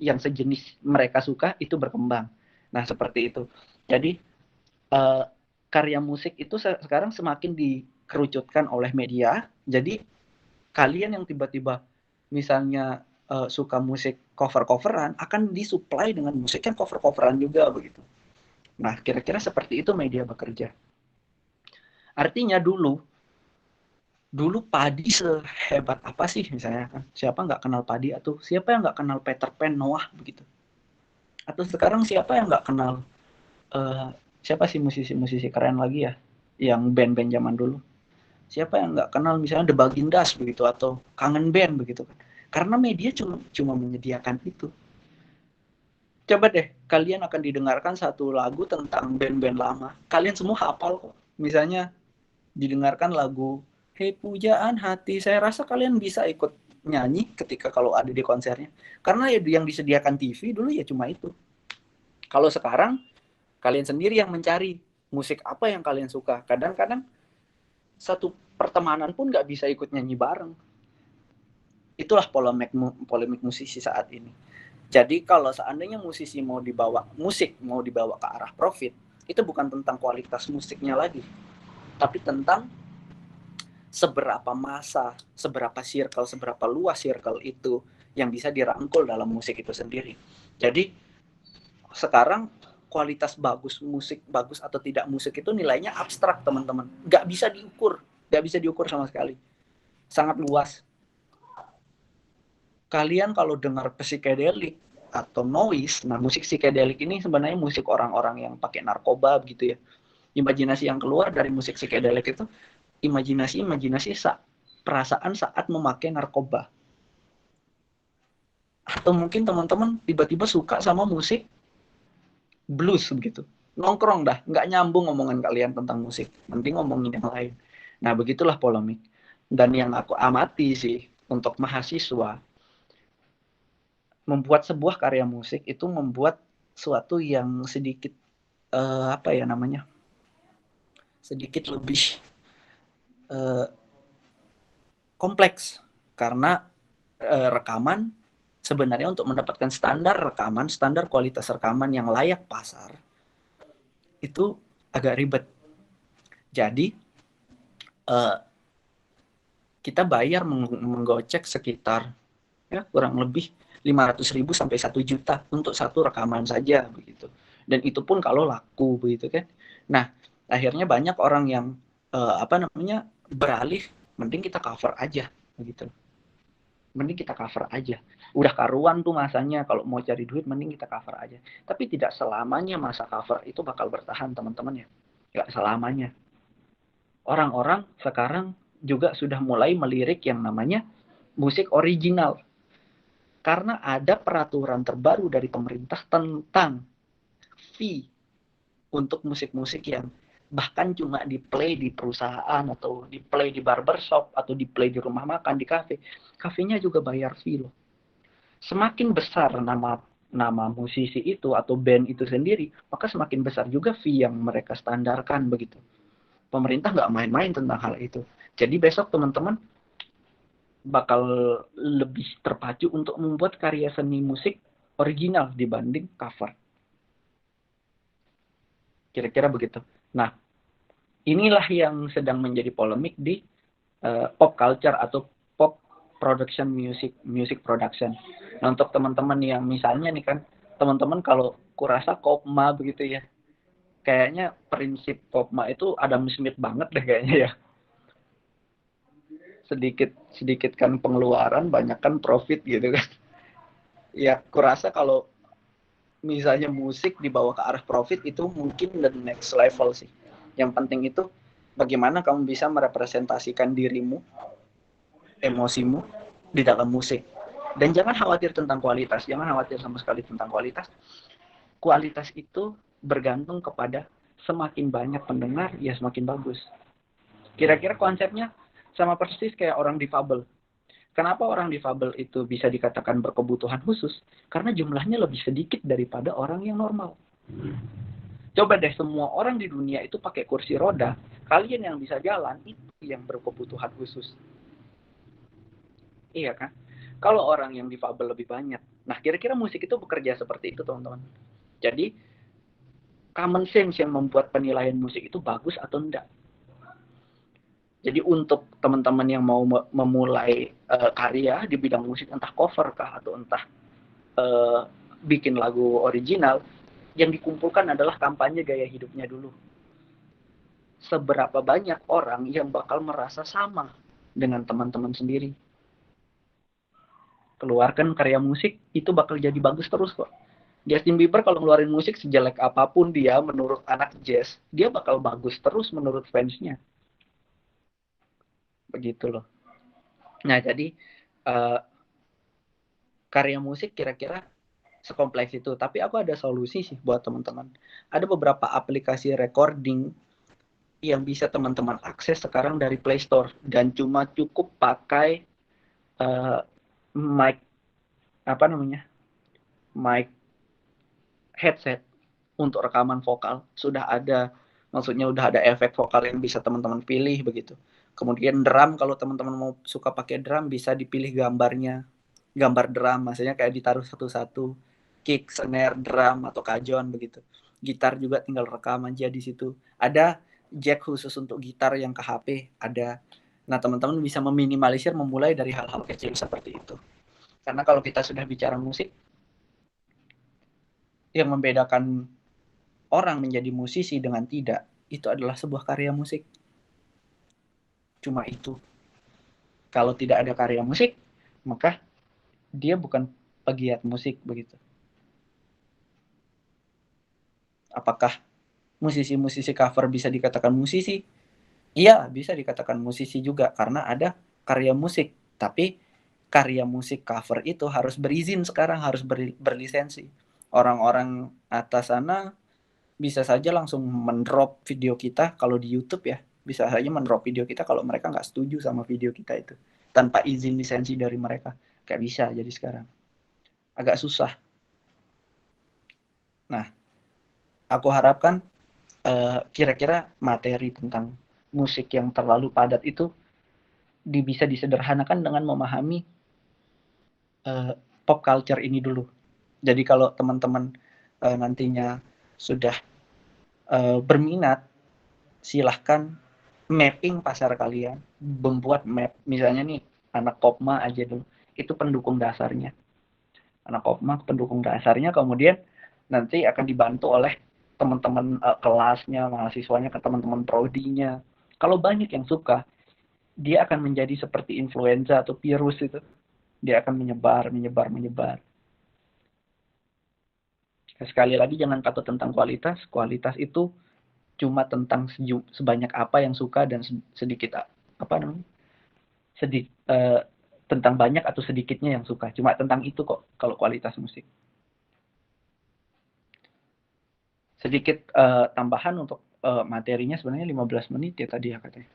yang sejenis mereka suka itu berkembang. Nah, seperti itu. Jadi karya musik itu sekarang semakin dikerucutkan oleh media. Jadi kalian yang tiba-tiba misalnya suka musik cover-coveran akan disuplai dengan musik yang cover-coveran juga begitu. Nah, kira-kira seperti itu media bekerja. Artinya dulu Padi sehebat apa sih misalnya kan? Siapa nggak kenal Padi, atau siapa yang nggak kenal Peter Pan, Noah begitu? Atau sekarang siapa yang nggak kenal siapa sih musisi-musisi keren lagi ya yang band-band zaman dulu? Siapa yang nggak kenal misalnya The Bagindas begitu, atau Kangen Band begitu kan? Karena media cuma menyediakan itu. Coba deh, kalian akan didengarkan satu lagu tentang band-band lama. Kalian semua hafal kok. Misalnya didengarkan lagu Hei Pujaan Hati, saya rasa kalian bisa ikut nyanyi ketika kalau ada di konsernya. Karena ya yang disediakan TV dulu ya cuma itu. Kalau sekarang kalian sendiri yang mencari musik apa yang kalian suka. Kadang-kadang satu pertemanan pun nggak bisa ikut nyanyi bareng. Itulah polemik musisi saat ini. Jadi kalau seandainya musik mau dibawa ke arah profit, itu bukan tentang kualitas musiknya lagi, tapi tentang seberapa massa, seberapa circle, seberapa luas circle itu yang bisa dirangkul dalam musik itu sendiri. Jadi sekarang kualitas musik bagus atau tidak musik itu nilainya abstrak teman-teman, nggak bisa diukur sama sekali, sangat luas. Kalian kalau dengar psikedelik atau noise, nah musik psikedelik ini sebenarnya musik orang-orang yang pakai narkoba begitu ya. Imajinasi yang keluar dari musik psikedelik itu imajinasi perasaan saat memakai narkoba. Atau mungkin teman-teman tiba-tiba suka sama musik blues begitu. Nongkrong dah, nggak nyambung omongan kalian tentang musik. Mending ngomongin yang lain. Nah, begitulah polemik. Dan yang aku amati sih untuk mahasiswa, membuat sebuah karya musik itu membuat suatu yang sedikit sedikit lebih kompleks, karena rekaman sebenarnya untuk mendapatkan standar kualitas rekaman yang layak pasar itu agak ribet. Jadi kita bayar menggocek sekitar ya kurang lebih 500.000 sampai 1 juta untuk satu rekaman saja begitu. Dan itu pun kalau laku begitu kan. Nah, akhirnya banyak orang yang beralih, mending kita cover aja begitu. Mending kita cover aja. Udah karuan tuh masanya kalau mau cari duit mending kita cover aja. Tapi tidak selamanya masa cover itu bakal bertahan teman-teman ya. Enggak selamanya. Orang-orang sekarang juga sudah mulai melirik yang namanya musik original. Karena ada peraturan terbaru dari pemerintah tentang fee untuk musik-musik yang bahkan cuma di-play di perusahaan atau di-play di barbershop atau di-play di rumah makan, di kafe. Kafenya juga bayar fee loh. Semakin besar nama nama musisi itu atau band itu sendiri, maka semakin besar juga fee yang mereka standarkan begitu. Pemerintah nggak main-main tentang hal itu. Jadi besok teman-teman bakal lebih terpacu untuk membuat karya seni musik original dibanding cover. Kira-kira begitu. Nah, inilah yang sedang menjadi polemik di pop culture atau pop production music production. Nah, untuk teman-teman yang misalnya nih kan, teman-teman kalau kurasa Kopma begitu ya, kayaknya prinsip Kopma itu Adam Smith banget deh kayaknya ya. Sedikit kan pengeluaran, banyak kan profit gitu kan. Ya, kurasa kalau misalnya musik dibawa ke arah profit itu mungkin the next level sih. Yang penting itu bagaimana kamu bisa merepresentasikan dirimu, emosimu di dalam musik. Dan jangan khawatir tentang kualitas, jangan khawatir sama sekali tentang kualitas. Kualitas itu bergantung kepada semakin banyak pendengar, ya semakin bagus. Kira-kira konsepnya sama persis kayak orang difabel. Kenapa orang difabel itu bisa dikatakan berkebutuhan khusus? Karena jumlahnya lebih sedikit daripada orang yang normal. Coba deh semua orang di dunia itu pakai kursi roda, kalian yang bisa jalan itu yang berkebutuhan khusus. Iya kan? Kalau orang yang difabel lebih banyak. Nah, kira-kira musik itu bekerja seperti itu, teman-teman. Jadi, common sense yang membuat penilaian musik itu bagus atau enggak. Jadi untuk teman-teman yang mau memulai karya di bidang musik, entah cover kah atau entah bikin lagu original, yang dikumpulkan adalah kampanye gaya hidupnya dulu. Seberapa banyak orang yang bakal merasa sama dengan teman-teman sendiri. Keluarkan karya musik, itu bakal jadi bagus terus kok. Justin Bieber kalau ngeluarin musik sejelek apapun dia menurut anak jazz, dia bakal bagus terus menurut fansnya. Begitu loh. Nah, jadi karya musik kira-kira sekompleks itu. Tapi aku ada solusi sih buat teman-teman. Ada beberapa aplikasi recording yang bisa teman-teman akses sekarang dari Play Store. Dan cuma cukup pakai mic headset untuk rekaman vokal. Maksudnya udah ada efek vokal yang bisa teman-teman pilih begitu. Kemudian drum, kalau teman-teman mau suka pakai drum, bisa dipilih gambar drum, maksudnya kayak ditaruh satu-satu, kick, snare, drum, atau kajon begitu. Gitar juga tinggal rekam aja di situ. Ada jack khusus untuk gitar yang ke HP, ada. Nah, teman-teman bisa meminimalisir, memulai dari hal-hal kecil seperti itu. Karena kalau kita sudah bicara musik, yang membedakan orang menjadi musisi dengan tidak, itu adalah sebuah karya musik. Cuma itu. Kalau tidak ada karya musik, maka dia bukan pegiat musik begitu. Apakah musisi-musisi cover bisa dikatakan musisi? Iya, bisa dikatakan musisi juga karena ada karya musik. Tapi karya musik cover itu harus berizin sekarang, harus berlisensi. Orang-orang atas sana bisa saja langsung mendrop video kita kalau di YouTube ya. Bisa saja mendrop video kita kalau mereka nggak setuju sama video kita itu. Tanpa izin lisensi dari mereka. Kayak bisa jadi sekarang. Agak susah. Nah, aku harapkan kira-kira materi tentang musik yang terlalu padat itu bisa disederhanakan dengan memahami pop culture ini dulu. Jadi kalau teman-teman nantinya sudah berminat, silahkan mapping pasar kalian, membuat map. Misalnya nih, anak Kopma aja dulu, itu pendukung dasarnya. Anak Kopma pendukung dasarnya, kemudian nanti akan dibantu oleh teman-teman kelasnya, mahasiswanya, ke teman-teman prodinya. Kalau banyak yang suka, dia akan menjadi seperti influenza atau virus itu. Dia akan menyebar. Sekali lagi, jangan takut tentang kualitas. Kualitas itu cuma tentang sebanyak apa yang suka dan sedikit tentang banyak atau sedikitnya yang suka. Cuma tentang itu kok kalau kualitas musik. Sedikit tambahan untuk materinya, sebenarnya 15 menit ya tadi ya katanya.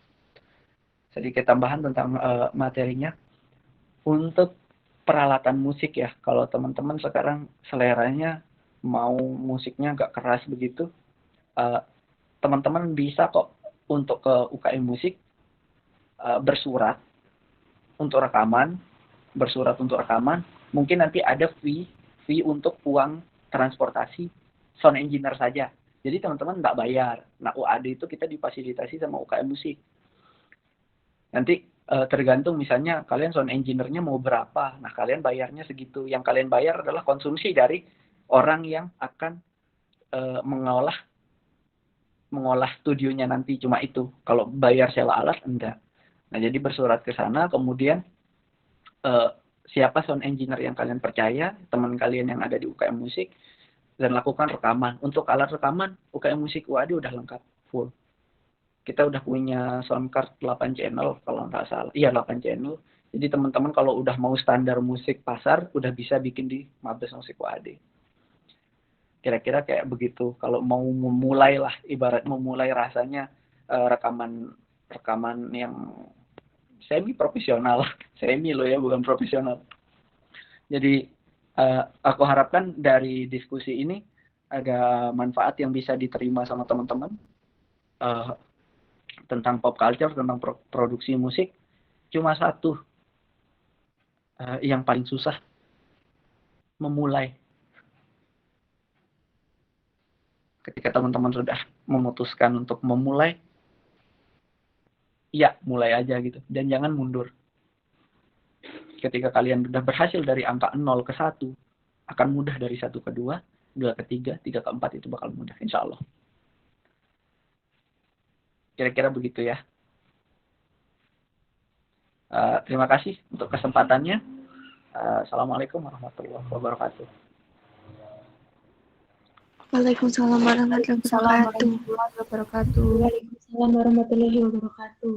Sedikit tambahan tentang materinya. Untuk peralatan musik ya. Kalau teman-teman sekarang seleranya mau musiknya agak keras begitu, teman-teman bisa kok untuk ke UKM musik bersurat untuk rekaman, mungkin nanti ada fee untuk uang transportasi sound engineer saja. Jadi teman-teman nggak bayar. Nah, UAD itu kita difasilitasi sama UKM musik. Nanti tergantung misalnya kalian sound engineer-nya mau berapa. Nah, kalian bayarnya segitu. Yang kalian bayar adalah konsumsi dari orang yang akan mengolah studionya nanti, cuma itu. Kalau bayar sewa alat, enggak. Nah, jadi bersurat ke sana, kemudian siapa sound engineer yang kalian percaya, teman kalian yang ada di UKM musik, dan lakukan rekaman. Untuk alat rekaman, UKM musik UAD udah lengkap, full. Kita udah punya sound card 8 channel, kalau nggak salah. Iya, 8 channel. Jadi teman-teman kalau udah mau standar musik pasar, udah bisa bikin di Mabes Musik UAD. Kira-kira kayak begitu. Kalau mau memulai lah, ibarat memulai rasanya rekaman yang semi profesional, semi loh ya, bukan profesional. Jadi aku harapkan dari diskusi ini ada manfaat yang bisa diterima sama teman-teman tentang pop culture, tentang produksi musik. Cuma satu yang paling susah, memulai. Ketika teman-teman sudah memutuskan untuk memulai, ya mulai aja gitu, dan jangan mundur. Ketika kalian sudah berhasil dari angka 0 ke 1, akan mudah dari 1 ke 2, 2 ke 3, 3 ke 4 itu bakal mudah, insya Allah. Kira-kira begitu ya. Terima kasih untuk kesempatannya. Assalamualaikum warahmatullahi wabarakatuh. Waalaikumsalam warahmatullahi wabarakatuh. Waalaikumsalam warahmatullahi wabarakatuh.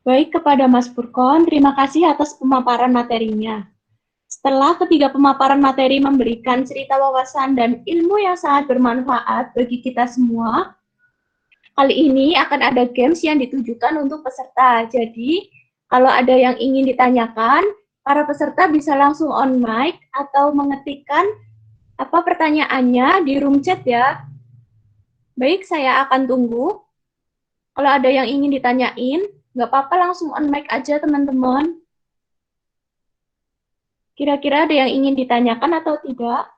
Baik, kepada Mas Furkon, terima kasih atas pemaparan materinya. Setelah ketiga pemaparan materi memberikan cerita wawasan dan ilmu yang sangat bermanfaat bagi kita semua, kali ini akan ada games yang ditujukan untuk peserta. Jadi, kalau ada yang ingin ditanyakan, para peserta bisa langsung on mic atau mengetikkan apa pertanyaannya di room chat ya. Baik, saya akan tunggu. Kalau ada yang ingin ditanyain, nggak apa-apa langsung on mic aja teman-teman. Kira-kira ada yang ingin ditanyakan atau tidak?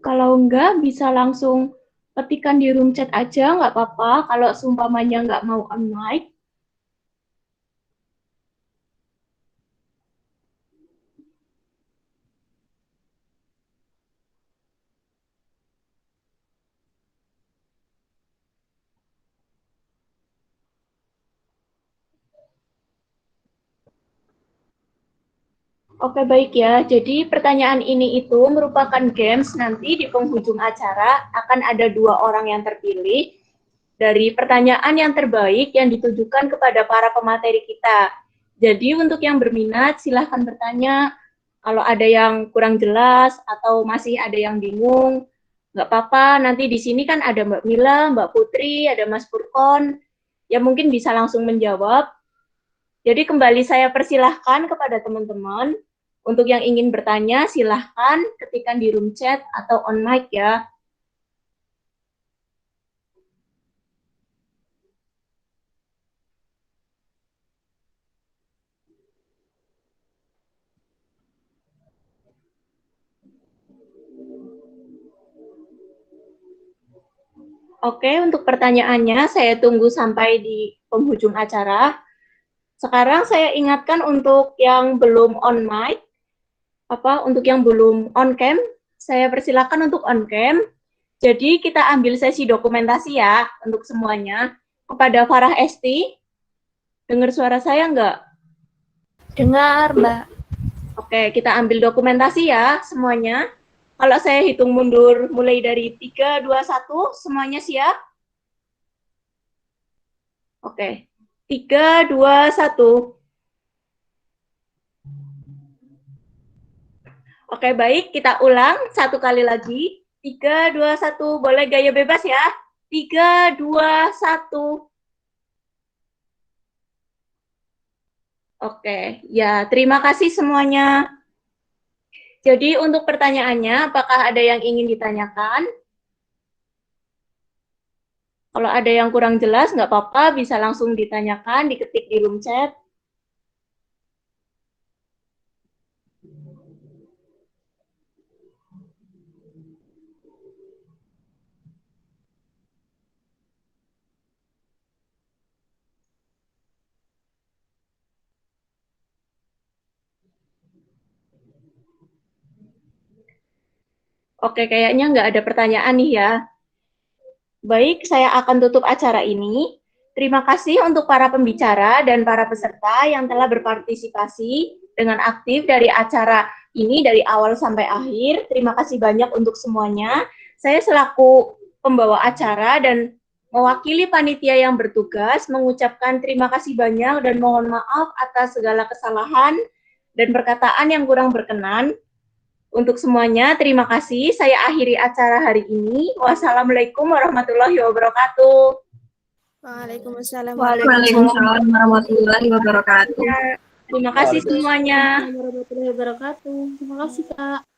Kalau enggak, bisa langsung ketikan di room chat aja, nggak apa-apa. Kalau seumpamanya nggak mau on mic. Oke, baik ya. Jadi pertanyaan ini itu merupakan games, nanti di penghujung acara akan ada 2 orang yang terpilih dari pertanyaan yang terbaik yang ditujukan kepada para pemateri kita. Jadi untuk yang berminat silahkan bertanya. Kalau ada yang kurang jelas atau masih ada yang bingung, nggak apa-apa. Nanti di sini kan ada Mbak Mila, Mbak Putri, ada Mas Furkon, yang mungkin bisa langsung menjawab. Jadi kembali saya persilahkan kepada teman-teman. Untuk yang ingin bertanya, silahkan ketikkan di room chat atau on mic ya. Oke, untuk pertanyaannya saya tunggu sampai di penghujung acara. Sekarang saya ingatkan untuk yang belum on mic, untuk yang belum on cam, saya persilakan untuk on cam. Jadi kita ambil sesi dokumentasi ya untuk semuanya. Kepada Farah Esti, dengar suara saya enggak? Dengar, Mbak. Oke, kita ambil dokumentasi ya semuanya. Kalau saya hitung mundur mulai dari 3, 2, 1, semuanya siap? Oke, 3, 2, 1. Oke, baik, kita ulang 1 kali lagi. 3, 2, 1. Boleh gaya bebas ya. 3, 2, 1. Oke, ya terima kasih semuanya. Jadi untuk pertanyaannya, apakah ada yang ingin ditanyakan? Kalau ada yang kurang jelas, nggak apa-apa, bisa langsung ditanyakan, diketik di room chat. Oke, kayaknya nggak ada pertanyaan nih ya. Baik, saya akan tutup acara ini. Terima kasih untuk para pembicara dan para peserta yang telah berpartisipasi dengan aktif dari acara ini dari awal sampai akhir. Terima kasih banyak untuk semuanya. Saya selaku pembawa acara dan mewakili panitia yang bertugas mengucapkan terima kasih banyak dan mohon maaf atas segala kesalahan dan perkataan yang kurang berkenan. Untuk semuanya, terima kasih. Saya akhiri acara hari ini. Wassalamualaikum warahmatullahi wabarakatuh. Waalaikumsalam Waalaikumsalam warahmatullahi wabarakatuh. Terima kasih semuanya. warahmatullahi wabarakatuh. Terima kasih, Kak.